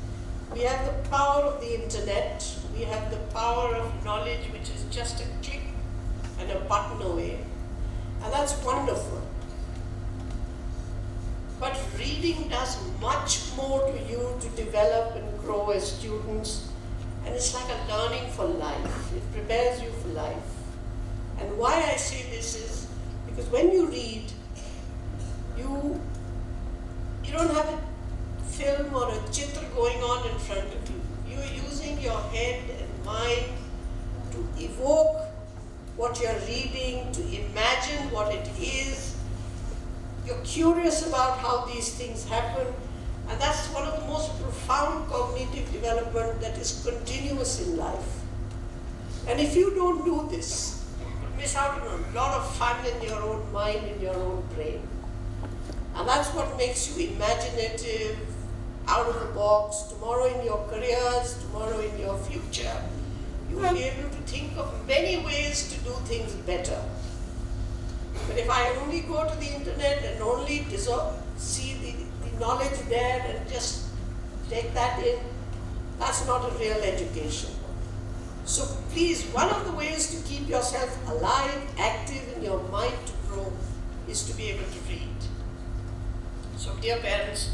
we have the power of the internet, we have the power of knowledge which is just a click and a button away. And that's wonderful. But reading does much more to you to develop and grow as students. And it's like a learning for life. It prepares you for life. And why I say this is because when you read, you don't have a film or a chitra going on in front of you. You're using your head and mind to evoke what you're reading, to imagine what it is. You're curious about how these things happen, and that's one of the most profound cognitive development that is continuous in life. And if you don't do this, you miss out on a lot of fun in your own mind, in your own brain. And that's what makes you imaginative, out of the box, tomorrow in your careers, tomorrow in your future. You will be able to think of many ways to do things better. But if I only go to the internet and only see the knowledge there and just take that in, that's not a real education. So please, one of the ways to keep yourself alive, active, and your mind to grow is to be able to read. So dear parents,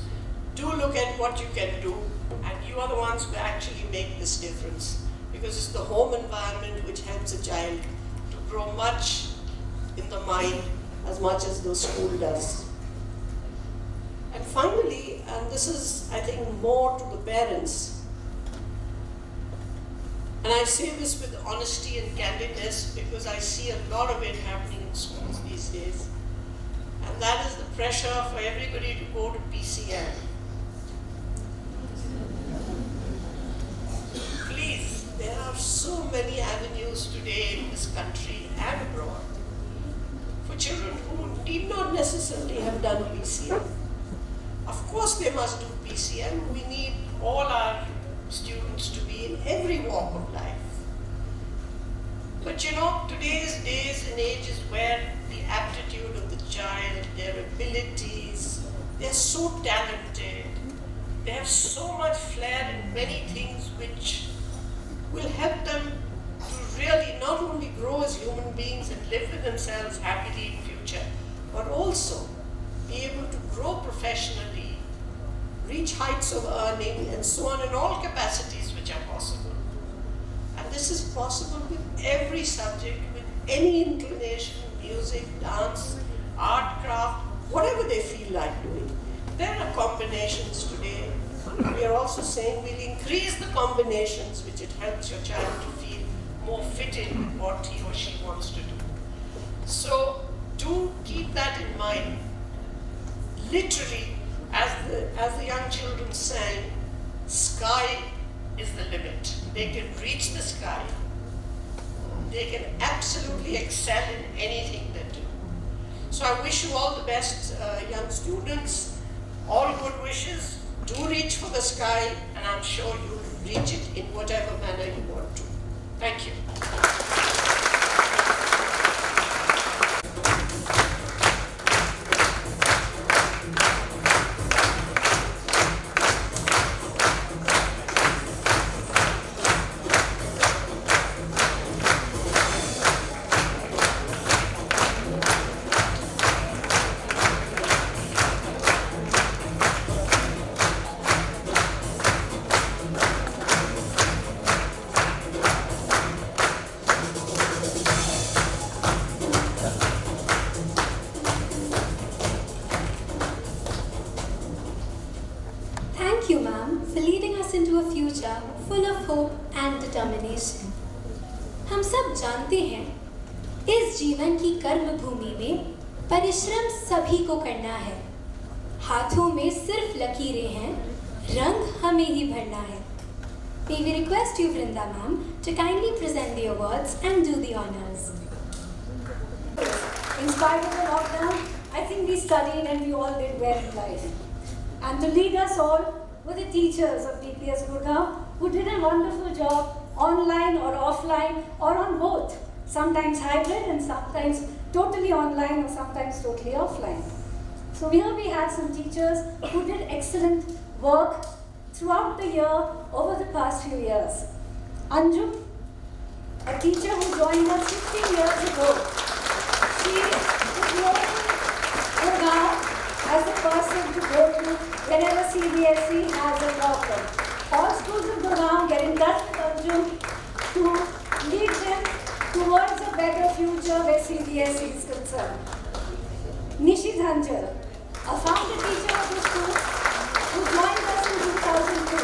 do look at what you can do, and you are the ones who actually make this difference, because it's the home environment which helps a child to grow much in the mind as much as the school does. And finally, and this is, I think, more to the parents, and I say this with honesty and candidness because I see a lot of it happening in schools these days, and that is the pressure for everybody to go to PCM. Please, there are so many avenues today in this country and abroad for children who need not necessarily have done PCM. Of course they must do PCM. We need all our students to be in every walk of life. But you know, today's days and ages where the aptitude of the child, their abilities, they're so talented, they have so much flair in many things which will help them to really not only grow as human beings and live with themselves happily in future, but also be able to grow professionally, reach heights of earning, and so on in all capacities which are possible. And this is possible with every subject, with any inclination, music, dance, art, craft, whatever they feel like doing. There are combinations today. We are also saying we'll increase the combinations which it helps your child to feel more fitted with what he or she wants to do. So do keep that in mind. Literally, as the young children sang, sky is the limit. they can reach the sky, they can absolutely excel in anything they do. So I wish you all the best, young students, all good wishes. Do reach for the sky, and I'm sure you'll reach it in whatever manner you want to. Thank you. Thank you, ma'am, for leading us into a future full of hope and determination. हम सब जानते हैं, इस जीवन की कर्म भूमि में परिश्रम सभी को करना है। हाथों में सिर्फ लकीरें हैं, रंग हमें ही भरना है। May we request you, Vrinda ma'am, to kindly present the awards and do the honors. In spite of the lockdown, I think we studied and we all did well in life. And to lead us all were the teachers of DPS Gurgaon who did a wonderful job online or offline or on both. Sometimes hybrid and sometimes totally online or sometimes totally offline. So here we had some teachers who did excellent work throughout the year over the past few years. Anju, a teacher who joined us 15 years ago, she is known Gurgaon as the person to go to whenever CBSE has a problem. All schools of Gurgaon get in touch with Arjun to lead them towards a better future where CBSE is concerned. Nishi Dhanjal, a founder teacher of the school who joined us in 2002.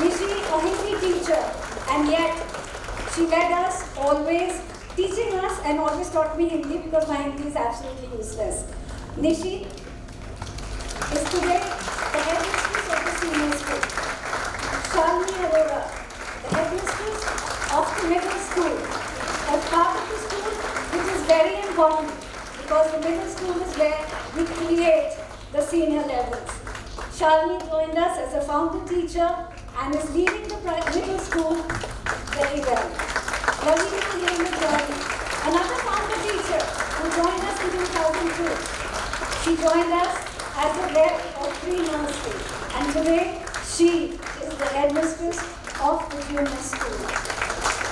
Nishi, a Hindi teacher, and yet she led us always, teaching us and always taught me Hindi because my Hindi is absolutely useless. Nishi is today the headmistress of the senior school. Shalini Arora, the headmistress of the middle school. A part of the school which is very important because the middle school is where we create the senior levels. Shalini joined us as a founder teacher and is leading the middle school very well. Lavina Hemajani, another founder teacher who joined us in 2002. She joined us as a rep of pre-nursery, and today she is the headmistress of the junior school.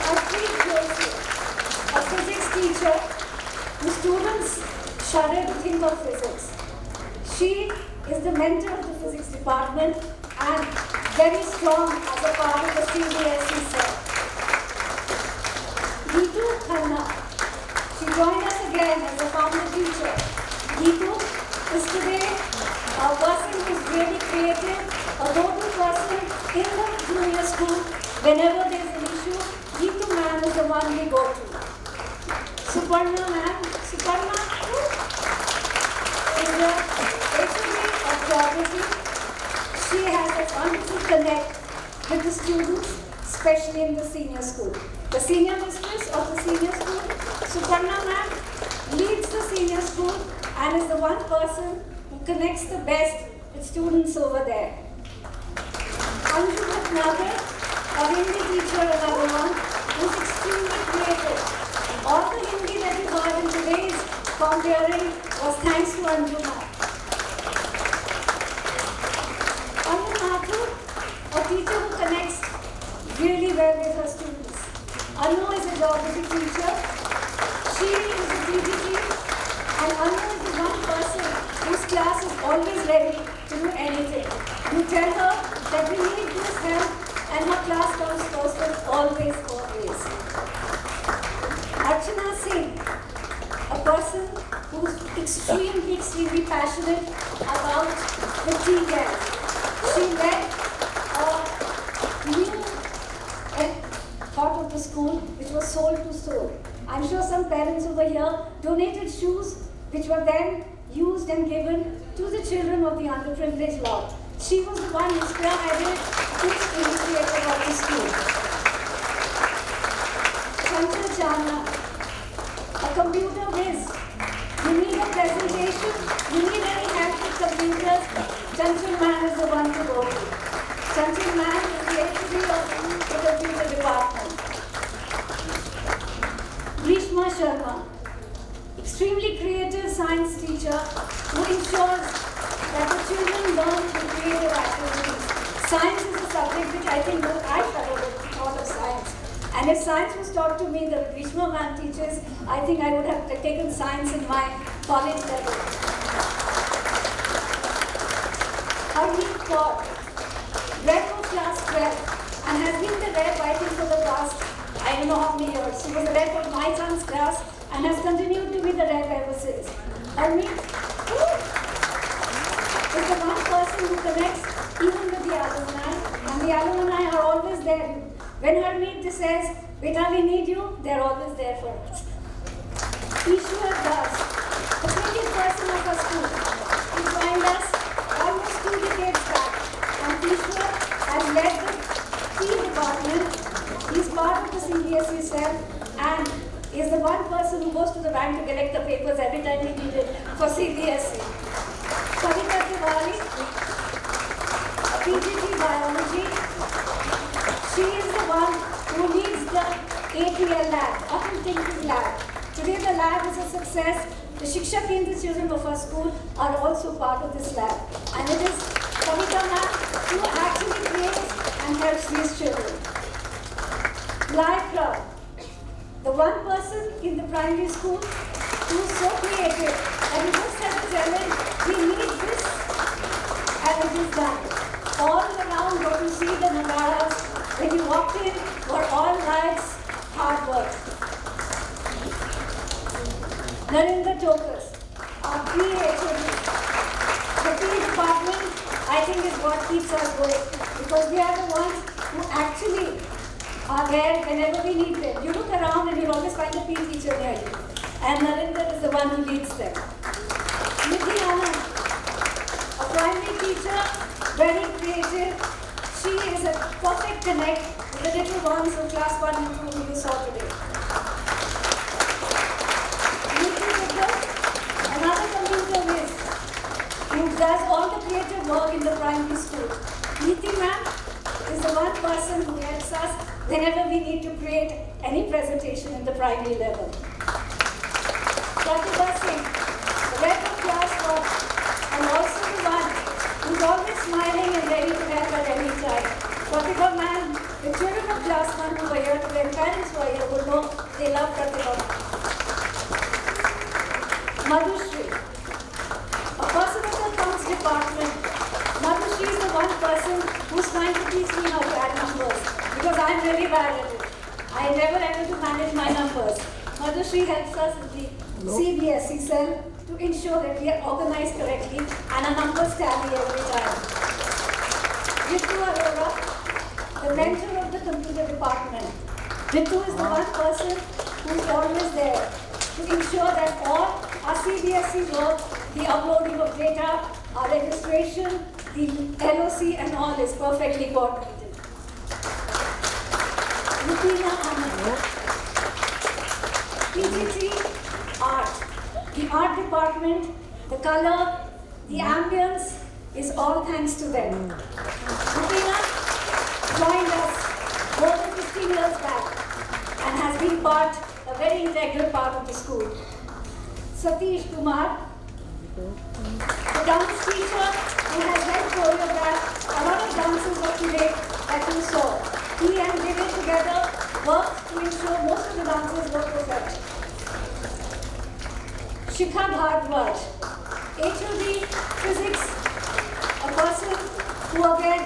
Arpreet Joshi, a physics teacher whose students shudder to think of physics. She is the mentor of the physics department and very strong as a part of the CBSE set. Geetu Khanna, she joined us again as a founder teacher. Geetu is today a person who is really creative, a go-to person in the junior school. Whenever there is an issue, Geetu ma'am is the one we go to. Suparna ma'am, Suparna is the HOD of geography. She has a wonderful connect with the students, especially in the senior school. The senior mistress of the senior school, Suparna ma'am, leads the senior school and is the one person who connects the best with students over there. Anju Bhatnagar, a Hindi teacher, another one, who is extremely creative. All the Hindi that you heard in today's comparing was thanks to Anju ma'am. Anu Mathur, a teacher who connects really well with her students. Anu is a geography teacher. She is a PGT, and Anu is the one person whose class is always ready to do anything. You tell her that we need this help, and her class comes first and always. Archana Singh, a person who's extremely passionate about the tea gas. She led a new thought of the school which was sold to store. I'm sure some parents over here donated shoes which were then used and given to the children of the underprivileged lot. She was the one who spearheaded this initiative of the school. Chana, a computer whiz. You need a presentation, you need any help with computers, Chanchal Man is the one to go to. Chanchal Man is the HOD of the computer department. Grishma Sharma, extremely creative science teacher who ensures that the children learn through creative activities. Science is a subject which I think that I struggle with the thought of science. And if science was taught to me, the Grishma man teaches, I think I would have taken science in my college level. Harmeet Kaur, rep of class 12 and has been the rep I think for the past, I don't know how many years. She was the rep of my son's class and has continued to be the rep ever since. Harmeet is the one person who connects even with the alumni, and the alumni are always there. When Harmeet says, "Beta, we need you," they're always there for us. Ishwar Das, the prettiest person of our school, he joined us almost 2 decades back, and Ishwar has led the T department. He's part of the CBSE cell and is the one person who goes to the bank to collect the papers every time we need it for CBSE. Kavita Tiwari, PGT Biology. She is the one who leads the ATL lab, Open Thinking Lab. Today the lab is a success. The Shiksha Kendra children of our school are also part of this lab. And it is Kavita ma'am who actually creates and helps these children. Lycra, the one person in the primary school who is so creative and he just has to tell him, we need this, and it is done. All around what you see the nagaras, when you walked in, were all lights, hard work. Narendra Tokas, our PHOD. The P department, I think, is what keeps us going because we are the ones who actually are there whenever we need them. You look around and you'll always find a P teacher near you. And Narendra is the one who leads them. Nidhi Anand, a primary teacher, very creative. She is a perfect connect with the little ones of class 1 and 2 who you saw today. Nidhi Mittal, another computer whiz, who does all the creative work in the primary school. Nidhi ma'am is the one person who helps us whenever we need to create any presentation in the primary level. Pratibha Singh, the rep of class 1, and also the one who's always smiling and ready to help at any time. Pratibha ma'am, the children of class 1 who were here today, parents who are here would know they love Pratibha. Madhushri, a person of the accounts department. Madhushri is the one person who's trying to teach me how to add numbers because I'm really bad at it. I never able to manage my numbers. Madhushri helps us with the CBSE cell to ensure that we are organized correctly and our numbers tally every time. Ritu Arora, the mentor of the computer department. Ritu is the one person who is always there to ensure that all our CBSE work, the uploading of data, our registration, the LOC and all is perfectly coordinated. Rutina Anand, PGT Art, the art department, the color, the ambience is all thanks to them. Rutina joined us more than 15 years back and has been a very integral part of the school. Satish Kumar, the dance teacher who has helped choreograph a lot of dances of today that you saw. He and David together worked to ensure most of the dances were perfect. Shikha Bhardwaj, HOD Physics, a person who again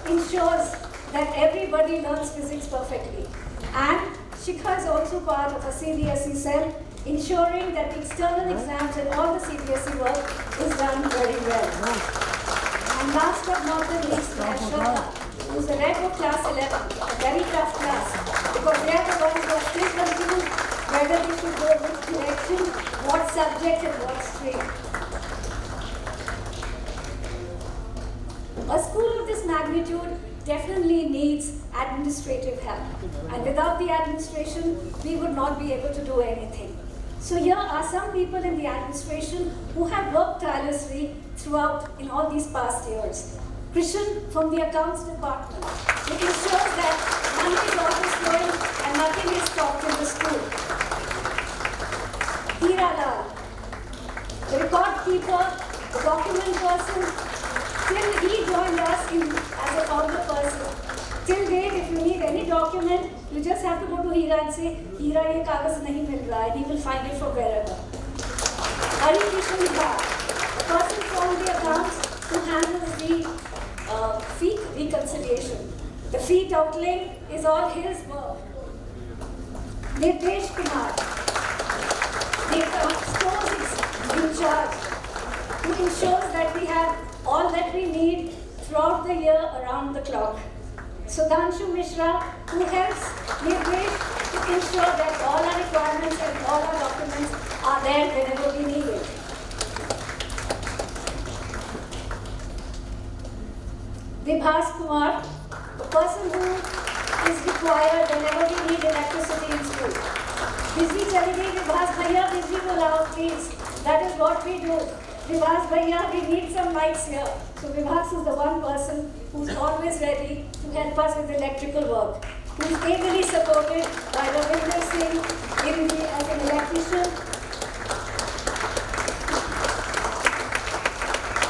ensures that everybody learns physics perfectly. And Shikha is also part of a CBSE cell, ensuring that the external exams and all the CBSE work is done very well. And last but not the least, we have Shraddha, who is the rep of class 11, a very tough class, because they are the ones who are still confused whether they should go which direction, what subject and what stream. A school of this magnitude definitely needs administrative help. And without the administration, we would not be able to do anything. So here are some people in the administration who have worked tirelessly throughout in all these past years. Krishan from the accounts department, it ensures that money is always flowing and nothing is stopped in the school. Hira Lal, the record keeper, the document person, till he joined us as a founder person. Till date, if you need any document, you just have to go to Hira and say, Hira, ye kagaz nahi mil raha hai, he will find it from wherever. Hari Kishan Bhar, the person from the accounts who handles the fee reconciliation. The fee totaling is all his work. Nirdesh Kumar, the stores is in charge, who ensures that we have all that we need throughout the year around the clock. Sudhanshu Mishra, who helps Nirdesh to ensure that all our requirements and all our documents are there whenever we need it. Vibhas Kumar, the person who is required whenever we need electricity in school. Busy chali gayi Vibhas bhaiya, busy bulao please. That is what we do. Vibhas bhaiya, we need some lights here. So Vibhas is the one person who's always ready to help us with electrical work. Who is ably supported by Ravinder Singh as an electrician.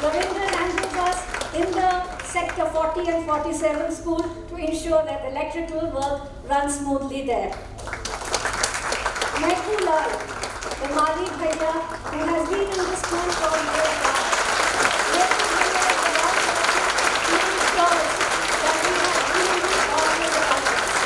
Ravinder handles us in the Sector 40 and 47 school to ensure that the electrical work runs smoothly there. Mehku Lal, the Mali Bhaiya, who has been in the school for years now. Mehku Bhaiya is the one who ensures that we have cleanly all the departments.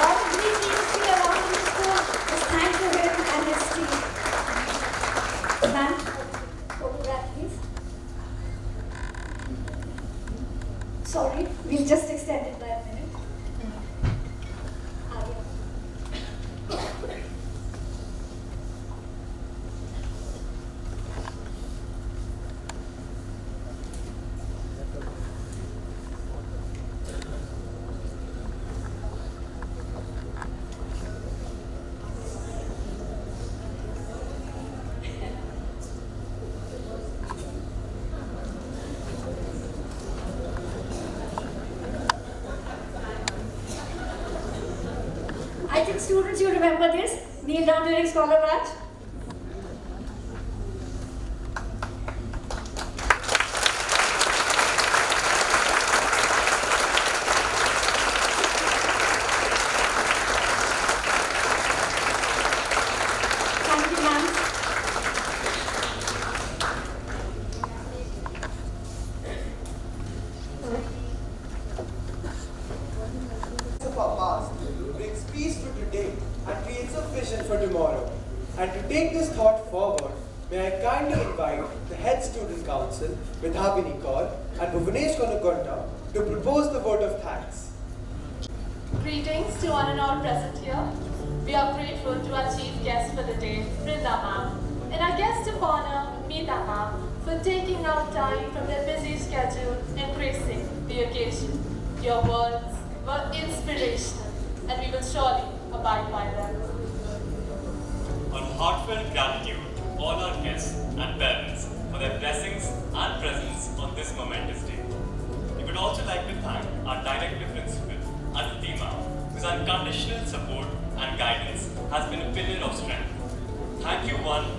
All the greetings you see around in the school is thanks to him and his team. Ma'am, photograph please. Sorry, we'll just extend it by a minute. I think students, you remember this. Kneel down during scholar branch. Thank you, ma'am. Of our past brings peace for today and creates a vision for tomorrow. And to take this thought forward, may I kindly invite the Head Student Council, Vidhabini Kaur and Bhuvanesh Konukonda, to propose the vote of thanks. Greetings to one and all present here. We are grateful to our chief guest for the day, Vrinda ma'am, and our guest of honor, Meeta ma'am, for taking out time from their busy schedule and gracing the occasion. Your words were inspirational, and we will surely abide by them. On heartfelt gratitude to all our guests and parents for their blessings and presence on this momentous day. We would also like to thank our director principal, Aditi ma'am, whose unconditional support and guidance has been a pillar of strength. Thank you one